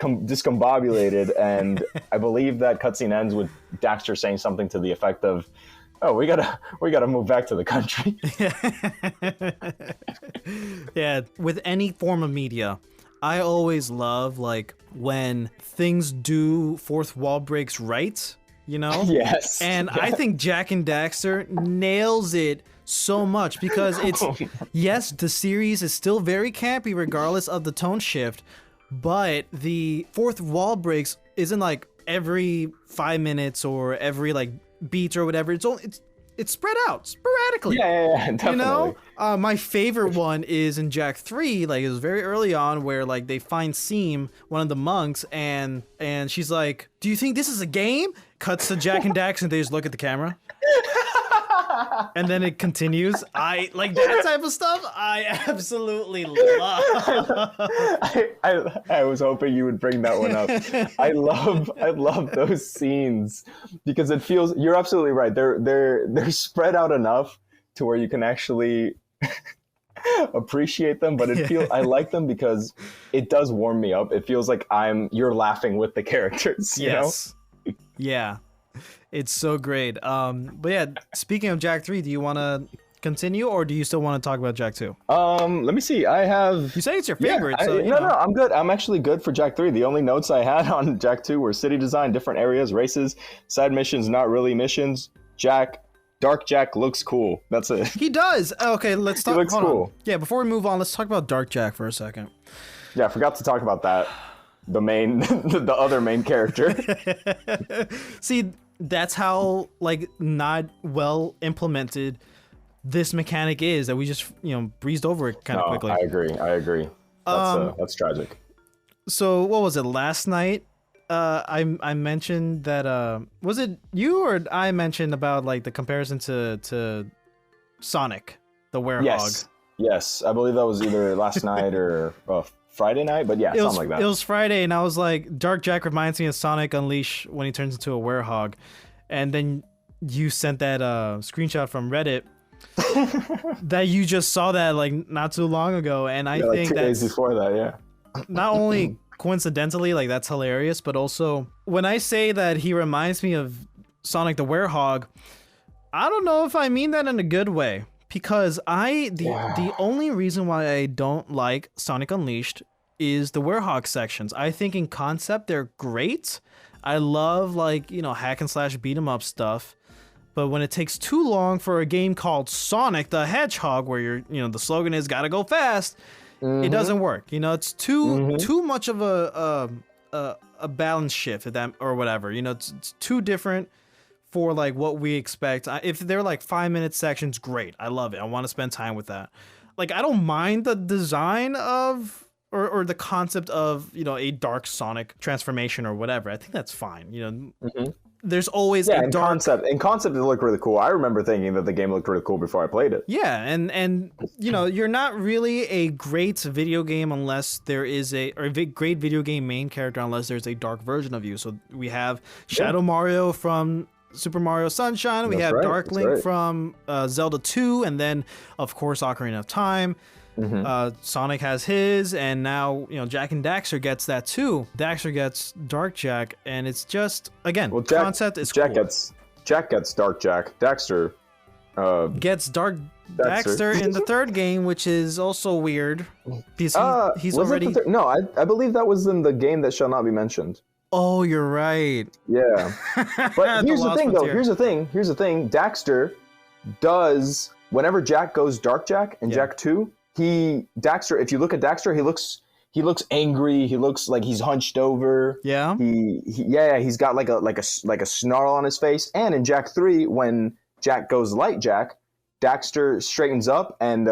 discombobulated, and I believe that cutscene ends with Daxter saying something to the effect of, "Oh, we gotta move back to the country." Yeah, with any form of media, I always love like when things do fourth wall breaks right, you know? Yes. And I think Jak and Daxter nails it so much because it's yes, the series is still very campy regardless of the tone shift, but the fourth wall breaks isn't like every 5 minutes or every like beat or whatever. It's spread out sporadically. Yeah, definitely. You know, my favorite one is in Jak 3. Like it was very early on, where like they find Seam, one of the monks, and she's like, "Do you think this is a game?" Cuts to Jak and Dax, and they just look at the camera. And then it continues. I like that type of stuff. I absolutely love. I was hoping you would bring that one up. I love those scenes because it feels. You're absolutely right. They're spread out enough to where you can actually appreciate them, but I like them because it does warm me up. It feels like you're laughing with the characters. You know? Yeah. It's so great. But yeah, speaking of Jak 3, do you want to continue, or do you still want to talk about Jak 2? Let me see. You say it's your favorite, so no, I'm good. I'm actually good for Jak 3. The only notes I had on Jak 2 were city design, different areas, races, side missions, not really missions. Dark Jak looks cool. That's it. He does. Okay, let's talk. He looks cool. On. Yeah, before we move on, let's talk about Dark Jak for a second. Yeah, I forgot to talk about that. The other main character. See, that's how like not well implemented this mechanic is, that we just breezed over it kind of quickly. I agree. That's tragic. So what was it last night? I mentioned that was it you or I mentioned about like the comparison to Sonic the Werehog? Yes, I believe that was either last night or Friday night, but yeah, something like that. It was Friday, and I was like, Dark Jak reminds me of Sonic Unleashed when he turns into a Werehog, and then you sent that screenshot from Reddit that you just saw that like not too long ago, and I think like 2 days before that, yeah. Not only coincidentally, like that's hilarious, but also when I say that he reminds me of Sonic the Werehog, I don't know if I mean that in a good way, because the only reason why I don't like Sonic Unleashed is the Werehog sections. I think in concept they're great. I love like hack and slash beat 'em up stuff, but when it takes too long for a game called Sonic the Hedgehog, where the slogan is gotta go fast, it doesn't work. It's too much of a balance shift, or whatever. It's too different for like what we expect. If they're like 5-minute sections, great. I love it. I want to spend time with that. Like I don't mind the design of or the concept of a dark Sonic transformation or whatever. I think that's fine. There's always a dark concept it looked really cool. I remember thinking that the game looked really cool before I played it. Yeah, and you're not really a great video game unless there is a great video game main character unless there's a dark version of you. So we have Shadow Mario from Super Mario Sunshine. We have Dark Link from Zelda 2, and then of course Ocarina of Time. Sonic has his, and now Jak and Daxter gets that too. Daxter gets Dark Jak, and it's just concept is Jak cool. Jak gets Dark Jak. Daxter gets Dark Daxter in the third game, which is also weird because he's already. No, I believe that was in the game that shall not be mentioned. Oh, you're right. Yeah, but here's the thing, though. Here's the thing. Daxter does whenever Jak goes Dark Jak in Jak 2. Daxter, if you look at Daxter, he looks angry. He looks like he's hunched over. Yeah. He's got like a snarl on his face. And in Jak 3, when Jak goes Light Jak, Daxter straightens up and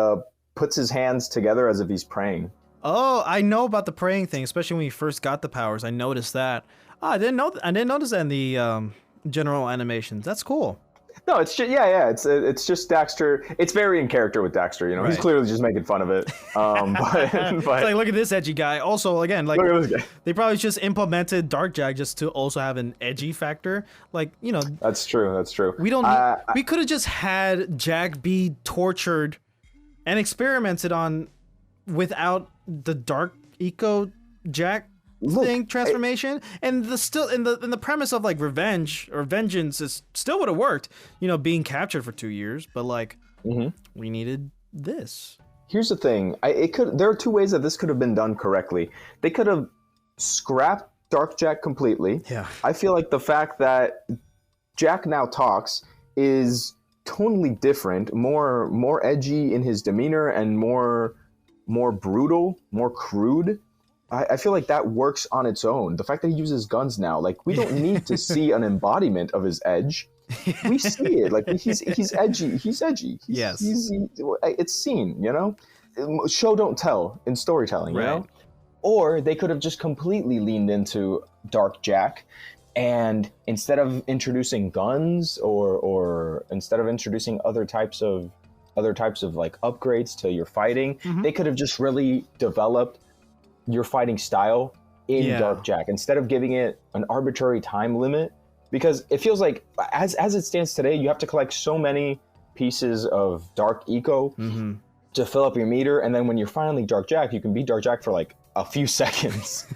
puts his hands together as if he's praying. Oh, I know about the praying thing, especially when he first got the powers. I noticed that. I didn't notice that in the general animations. That's cool. No, it's just it's just Daxter. It's very in character with Daxter. He's clearly just making fun of it. But it's like, look at this edgy guy. Also, again, like they probably just implemented Dark Jak just to also have an edgy factor. Like That's true. We don't. We could have just had Jak be tortured and experimented on without the Dark Eco Jak transformation, and the premise of like revenge or vengeance is still would have worked, being captured for 2 years, but like we needed this. Here's the thing, there are 2 ways that this could have been done correctly. They could have scrapped Dark Jak completely. Yeah, I feel like the fact that Jak now talks is tonally different, more edgy in his demeanor and more brutal, more crude. I feel like that works on its own. The fact that he uses guns now, like we don't need to see an embodiment of his edge. We see it. Like he's edgy. He's edgy. It's seen. Show don't tell in storytelling. Right. Or they could have just completely leaned into Dark Jak, and instead of introducing guns or instead of introducing other types of like upgrades to your fighting, they could have just really developed your fighting style in Dark Jak instead of giving it an arbitrary time limit, because it feels like as it stands today, you have to collect so many pieces of Dark Eco to fill up your meter, and then when you're finally Dark Jack, you can be Dark Jack for like a few seconds,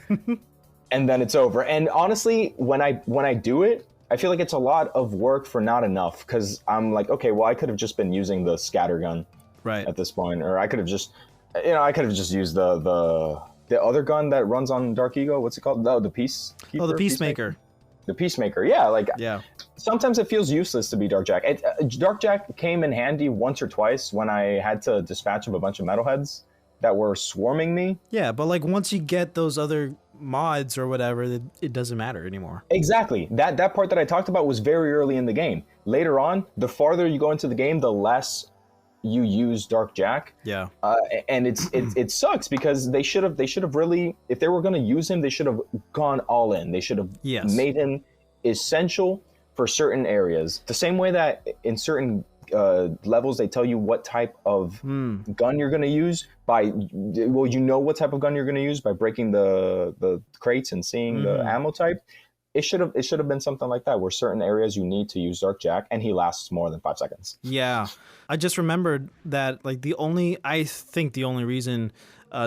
and then it's over. And honestly, when I do it, I feel like it's a lot of work for not enough, because I'm like, okay, well, I could have just been using the scatter gun at this point, or I could have just, used the other gun that runs on Dark Ego. What's it called? The Peacemaker. The Peacemaker, yeah. Sometimes it feels useless to be Dark Jack. Dark Jack came in handy once or twice when I had to dispatch of a bunch of metalheads that were swarming me. Yeah, but like once you get those other mods or whatever, it doesn't matter anymore. Exactly. That part that I talked about was very early in the game. Later on, the farther you go into the game, the less you use Dark Jack. Yeah. And it sucks, because they should have really, if they were going to use him, they should have gone all in. They should have made him essential for certain areas. The same way that in certain levels they tell you what type of gun you're going to use what type of gun you're going to use by breaking the crates and seeing the ammo type. It should have been something like that, where certain areas you need to use Dark Jack and he lasts more than 5 seconds. Yeah. I just remembered that like I think the only reason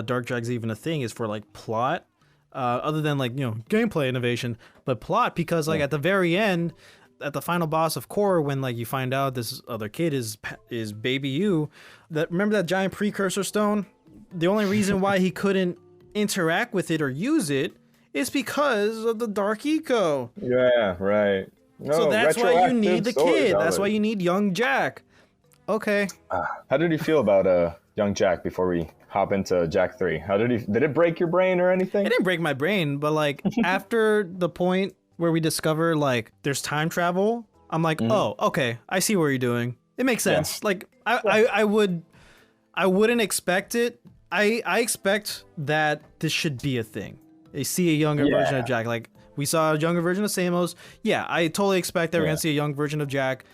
Dark Jack's even a thing is for like plot, other than like, gameplay innovation, but plot, because like at the very end, at the final boss of Core, when like you find out this other kid is baby you, remember that giant precursor stone? The only reason why he couldn't interact with it or use it is because of the Dark Eco. Yeah, right. No, so that's why you need the kid. That's why you need young Jack. Okay. How did you feel about young Jack before we hop into Jak 3? Did it break your brain or anything? It didn't break my brain, but like after the point where we discover like there's time travel, I'm like, oh, okay, I see what you're doing. It makes sense. Yeah. Like I wouldn't expect it. I expect that this should be a thing. They see a younger version of Jak. Like we saw a younger version of Samus. Yeah, I totally expect that we're gonna see a young version of Jak.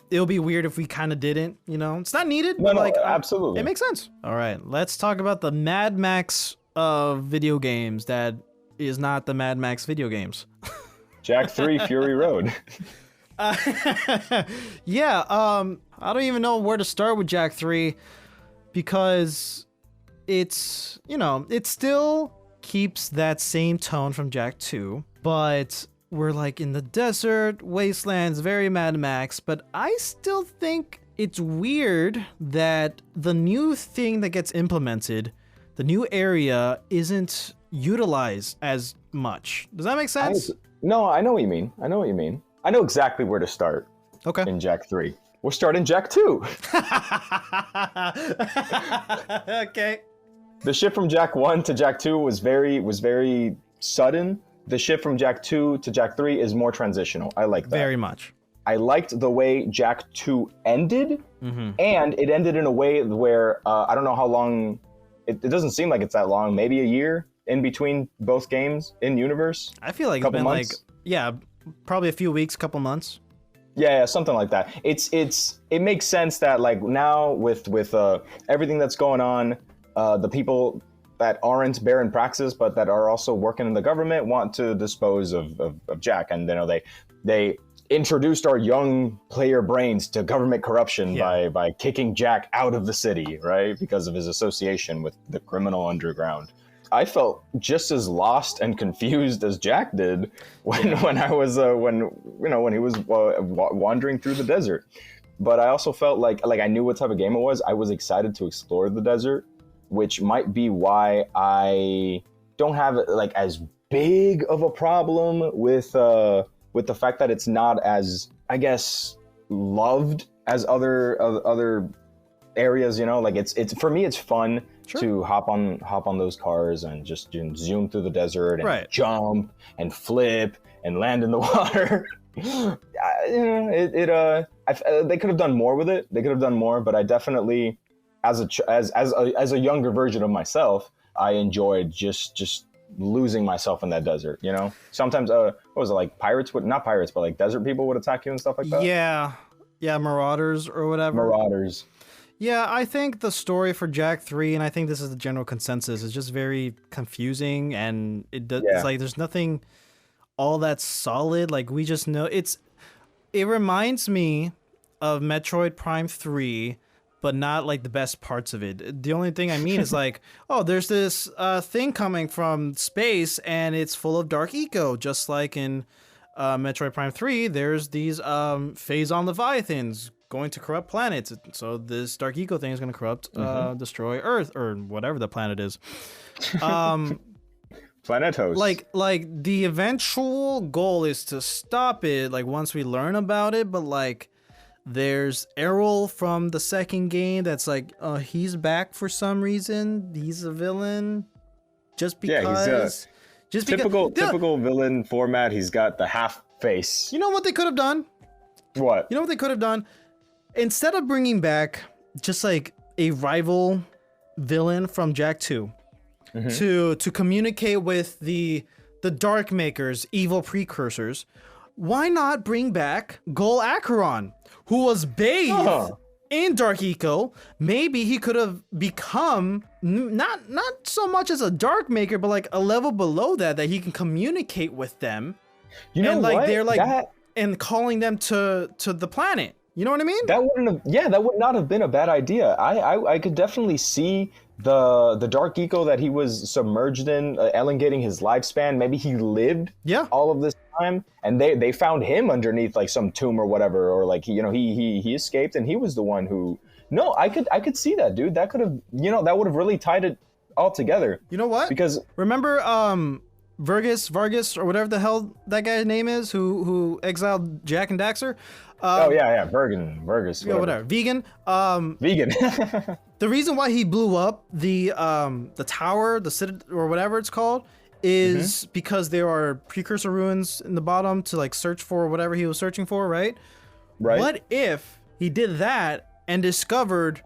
It'll be weird if we kind of didn't, It's not needed, but like absolutely, it makes sense. All right, let's talk about the Mad Max of video games that is not the Mad Max video games. Jak 3 Fury Road. I don't even know where to start with Jak 3, because it's, it still keeps that same tone from Jak 2, but we're like in the desert, wastelands, very Mad Max, but I still think it's weird that the new thing that gets implemented, the new area, isn't utilized as much. Does that make sense? No, I know what you mean. I know exactly where to start. Okay. In Jak 3. We'll start in Jak 2. Okay. The shift from Jak 1 to Jak 2 was very sudden. The shift from Jak 2 to Jak 3 is more transitional. I like that. Very much. I liked the way Jak 2 ended, and it ended in a way where I don't know how long, it doesn't seem like it's that long, maybe a year in between both games in universe. I feel like it's been months. Probably a few weeks, couple months. Yeah, something like that. It makes sense that like now with everything that's going on, the people that aren't Baron Praxis but that are also working in the government want to dispose of Jak, and they introduced our young player brains to government corruption by kicking Jak out of the city, right, because of his association with the criminal underground. I felt just as lost and confused as Jak did when he was wandering through the desert. But I also felt like I knew what type of game it was. I was excited to explore the desert, which might be why I don't have like as big of a problem with the fact that it's not as, I guess, loved as other areas. Like it's for me, it's fun. Sure. To hop on those cars and just zoom through the desert and jump and flip and land in the water. They could have done more with it. They could have done more, but I definitely, as a younger version of myself, I enjoyed just losing myself in that desert. Sometimes what was it, like not pirates, but like desert people would attack you and stuff like that. Yeah, marauders or whatever. Marauders. Yeah, I think the story for Jak 3, and I think this is the general consensus, is just very confusing, and it's like there's nothing all that solid. Like we just know it reminds me of Metroid Prime 3, but not like the best parts of it. The only thing I mean is like, oh, there's this thing coming from space and it's full of dark eco, just like in Metroid Prime 3. There's these phazon leviathans going to corrupt planets. So this dark eco thing is going to corrupt, destroy Earth or whatever the planet is. Planetos. Like the eventual goal is to stop it. Like once we learn about it, but like there's Errol from the second game. That's like, he's back for some reason. He's a villain, just because. He's typical villain format. He's got the half face. You know what they could have done? What? You know what they could have done? Instead of bringing back just like a rival villain from Jak 2 to communicate with the Dark Makers, evil precursors, why not bring back Gol Acheron, who was bathed in Dark Eco? Maybe he could have become not so much as a Dark Maker, but like a level below that he can communicate with them. You know, and like what? they're like and calling them to the planet. You know what I mean? That would not have been a bad idea. I could definitely see the dark eco that he was submerged in elongating his lifespan. Maybe he lived all of this time, and they found him underneath like some tomb or whatever, or like he escaped and he was the one who. No, I could see that, dude. That could have that would have really tied it all together. You know what? Because remember Vargas or whatever the hell that guy's name is, who exiled Jak and Daxter. Vargas. Whatever. Vegan. Vegan. The reason why he blew up the tower, the city, or whatever it's called, is because there are precursor ruins in the bottom to like search for whatever he was searching for, right? Right. What if he did that and discovered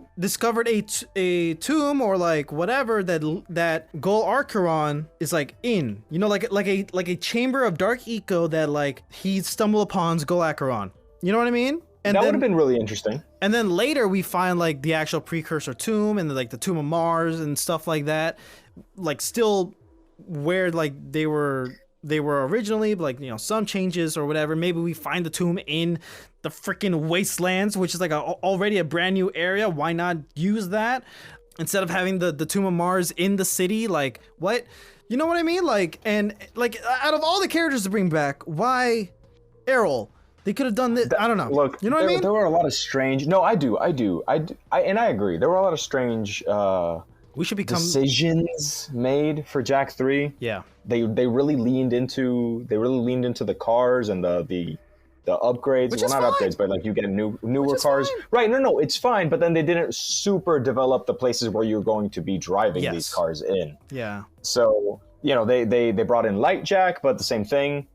a tomb or like whatever that Gol Acheron is like in, like a chamber of dark eco that like he stumbled upon Gol Acheron. You know what I mean? And that would have been really interesting. And then later we find like the actual precursor tomb and like the tomb of Mars and stuff like that, like still where like they were originally, but like some changes or whatever. Maybe we find the tomb in the freaking wastelands, which is like already a brand new area. Why not use that instead of having the tomb of Mars in the city? Like what? You know what I mean? Like, and like out of all the characters to bring back, why Errol? They could have done this. I don't know. Look, you know what I mean? There were a lot of strange. No, I do. And I agree. There were a lot of strange. We should become decisions made for Jak 3. Yeah. They really leaned into the cars and the upgrades. Which well, is not fine. upgrades, but like you get newer cars. Fine. Right? No, it's fine. But then they didn't super develop the places where you're going to be driving these cars in. Yeah. So they brought in Light Jak, but the same thing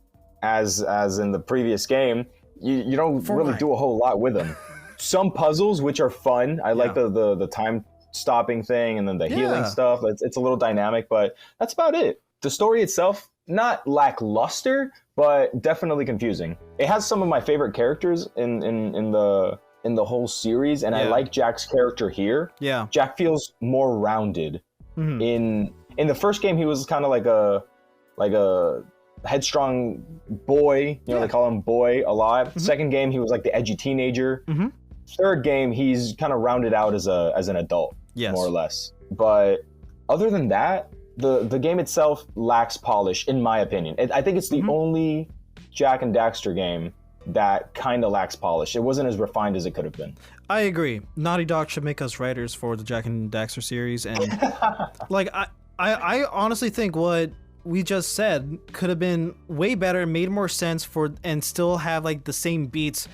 as in the previous game. You don't really do a whole lot with them. Some puzzles, which are fun. I like the time stopping thing and then the healing stuff. It's a little dynamic, but that's about it. The story itself, not lackluster, but definitely confusing. It has some of my favorite characters in the whole series, and I like Jak's character here. Yeah, Jak feels more rounded. In the first game, he was kind of like a headstrong boy. They call him boy a lot. Second game, he was like the edgy teenager. Third game, he's kind of rounded out as an adult, more or less. But other than that, the game itself lacks polish, in my opinion. I think it's the only Jak and Daxter game that kind of lacks polish. It wasn't as refined as it could have been. I agree. Naughty Dog should make us writers for the Jak and Daxter series, and like I honestly think what we just said could have been way better, made more sense and still have like the same beats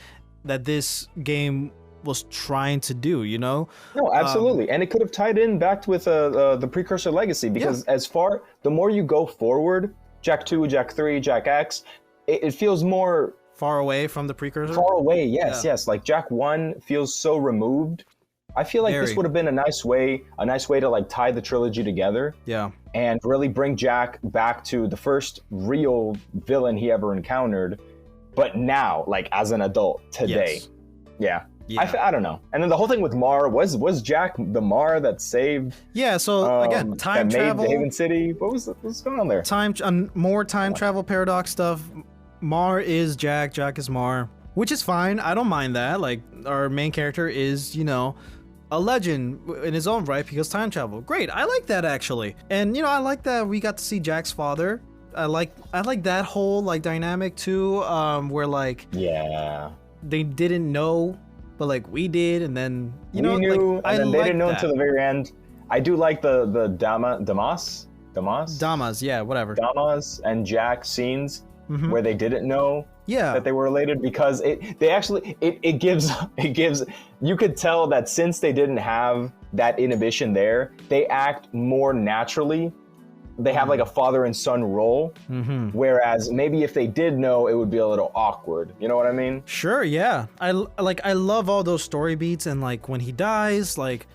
that this game was trying to do, No, absolutely. And it could have tied in back with the Precursor Legacy, because the more you go forward, Jak 2, Jak 3, Jak X, it feels more far away from the Precursor. Far away, yes. Like Jak 1 feels so removed. I feel like this would have been a nice way to like tie the trilogy together. Yeah. And really bring Jak back to the first real villain he ever encountered, but now, like as an adult today. Yes. Yeah. I don't know. And then the whole thing with Mar was Jak the Mar that saved. Yeah. So again, time travel. Made Haven City. What's going on there? More time travel paradox stuff. Mar is Jak is Mar, which is fine. I don't mind that. Like our main character is a legend in his own right because time travel. Great, I like that actually, and you know I like that we got to see Jack's father. I like that whole like dynamic too, where like they didn't know, but like we did, and then we knew, like, and then they didn't know until the very end. I do like the Damas, yeah, whatever. Damas and Jack scenes where they didn't know that they were related, because it gives you could tell that since they didn't have that inhibition there, they act more naturally. They have like a father and son role, whereas maybe if they did know, it would be a little awkward. You know what I mean? Sure, yeah. I love all those story beats, and like when he dies, like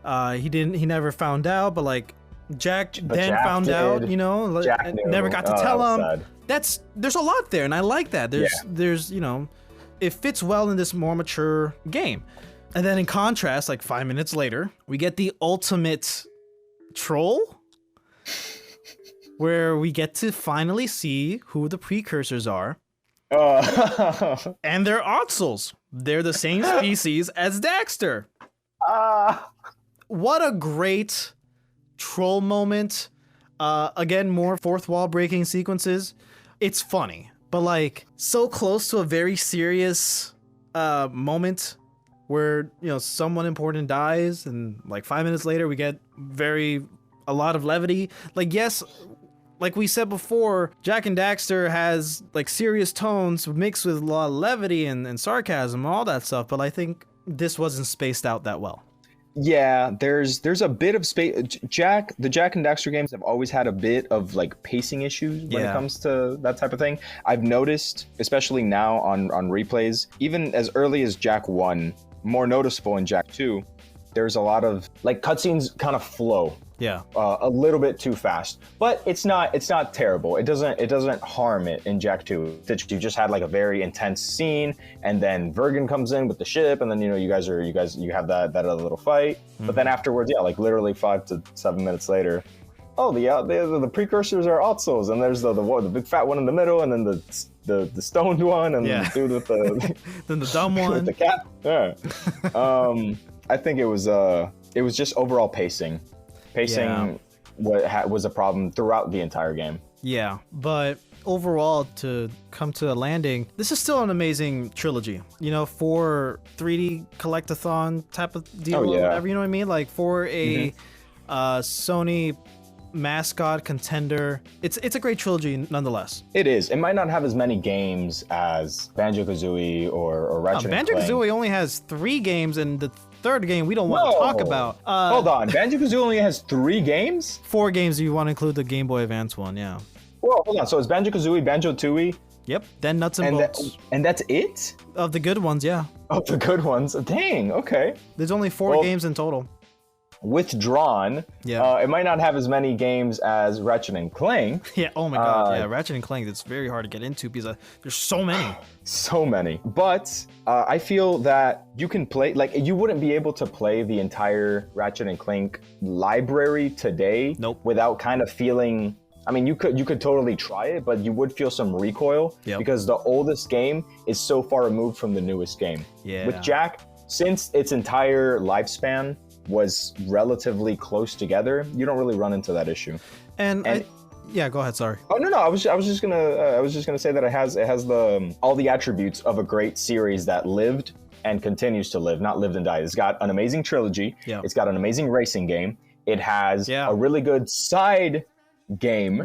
he never found out, but like Jack found out, you know, Jack knew. Never got to tell him. Sad. There's a lot there, and I like that. There's you know, it fits well in this more mature game. And then in contrast, like 5 minutes later, we get the ultimate troll, where we get to finally see who the precursors are. And they're Otzels. They're the same species as Daxter. What a great troll moment. Again, more fourth wall breaking sequences. It's funny, but like so close to a very serious moment where, you know, someone important dies, and like 5 minutes later we get a lot of levity. Like, yes, like we said before, Jak and Daxter has like serious tones mixed with a lot of levity and sarcasm and all that stuff, but I think this wasn't spaced out that well. Yeah, there's a bit of space. The Jak and Daxter games have always had a bit of like pacing issues when it comes to that type of thing. I've noticed, especially now on replays, even as early as Jak 1, more noticeable in Jak 2, there's a lot of like cutscenes kind of flow. Yeah. A little bit too fast, but it's not terrible. It doesn't harm it in Jak 2. That you just had like a very intense scene, and then Vergen comes in with the ship, and then you know you have that other little fight. But then afterwards, like literally 5 to 7 minutes later, the precursors are Otzels, and there's the big fat one in the middle, and then the stoned one, and the dude with the then the dumb one with the cat. Yeah. I think it was just overall pacing. Was a problem throughout the entire game. Yeah, but overall, to come to a landing, this is still an amazing trilogy. You know, for 3D collectathon type of deal, or whatever, you know what I mean? Like for a Sony mascot contender, it's a great trilogy nonetheless. It is. It might not have as many games as Banjo-Kazooie or Ratchet and Clank. Banjo-Kazooie only has 3 games, and the third game we don't want to talk about. Hold on, Banjo-Kazooie only has 3 games? 4 games if you want to include the Game Boy Advance one, yeah. Whoa, hold on, so it's Banjo-Kazooie, Banjo-Tooie? Yep, then Nuts and Bolts. And that's it? Of the good ones, yeah. Of the good ones? Dang, okay. There's only 4 games in total. Withdrawn. It might not have as many games as Ratchet and Clank. Yeah, oh my god, yeah, Ratchet and Clank, it's very hard to get into because there's so many. So many. But I feel that you can play, like, you wouldn't be able to play the entire Ratchet and Clank library today without kind of feeling, I mean, you could totally try it, but you would feel some recoil because the oldest game is so far removed from the newest game. Yeah. With Jak, since its entire lifespan was relatively close together, you don't really run into that issue. And go ahead. Sorry. Oh no, I was just gonna say that it has the all the attributes of a great series that lived and continues to live, not lived and died. It's got an amazing trilogy. Yeah. It's got an amazing racing game. It has a really good side game.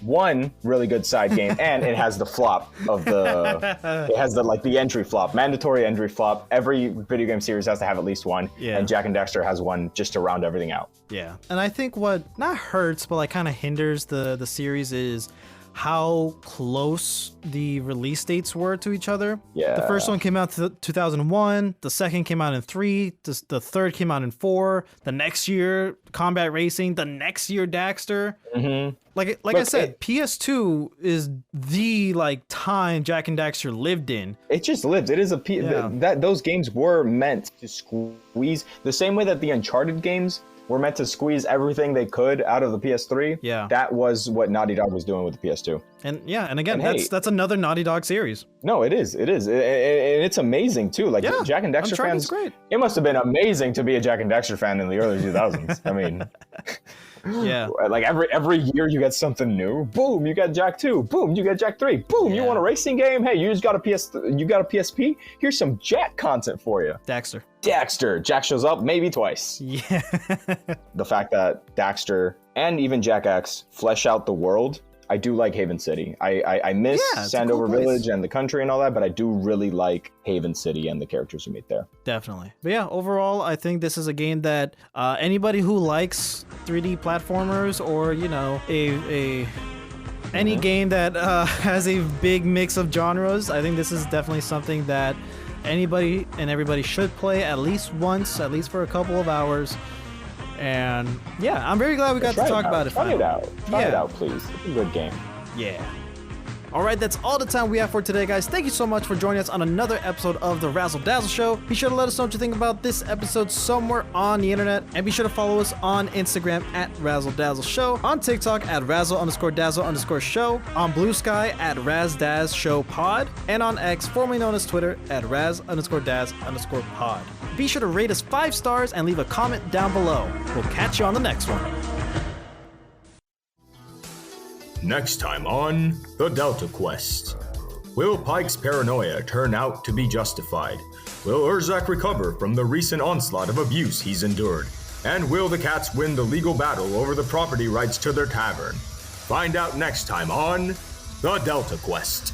One really good side game, and it has the flop of it has the entry flop, mandatory entry flop. Every video game series has to have at least one, and Jak and Daxter has one just to round everything out. Yeah, and I think what not hurts, but like kind of hinders the series is how close the release dates were to each other. Yeah. The first one came out 2001, the second came out in 3, the third came out in 4, the next year Combat Racing, the next year Daxter. Mm-hmm. Like I said, PS2 is the time Jak and Daxter lived in. It just lived. It is that those games were meant to squeeze the same way that the Uncharted games were meant to squeeze everything they could out of the PS3. Yeah. That was what Naughty Dog was doing with the PS2. And again, And that's another Naughty Dog series. No, it is. And it's amazing too. Like Jak and Daxter Uncharted's fans, great. it must have been amazing to be a Jak and Daxter fan in the early 2000s. I mean, Yeah. like every year you get something new. Boom, you got Jak 2. Boom, you got Jak 3. Boom, you want a racing game? Hey, you just got a PSP? Here's some Jak content for you. Daxter. Jak shows up maybe twice. Yeah. The fact that Daxter and even Jak X flesh out the world. I do like Haven City. I miss Sandover Village and the country and all that, but I do really like Haven City and the characters you meet there. Definitely. But yeah, overall, I think this is a game that anybody who likes 3D platformers or, you know, any game that has a big mix of genres, I think this is definitely something that anybody and everybody should play at least once, at least for a couple of hours. And yeah, I'm very glad we got to talk about it. Try it out. Try it out, please. It's a good game. Yeah. All right, that's all the time we have for today, guys. Thank you so much for joining us on another episode of the Razzle Dazzle Show. Be sure to let us know what you think about this episode somewhere on the internet. And be sure to follow us on Instagram at Razzle Dazzle Show, on TikTok at Razzle_Dazzle_Show, on Blue Sky at RazDaz Show Pod, and on X, formerly known as Twitter, at Raz_Daz_Pod. Be sure to rate us 5 stars and leave a comment down below. We'll catch you on the next one. Next time on The Delta Quest. Will Pike's paranoia turn out to be justified? Will Urzak recover from the recent onslaught of abuse he's endured? And will the cats win the legal battle over the property rights to their tavern? Find out next time on The Delta Quest.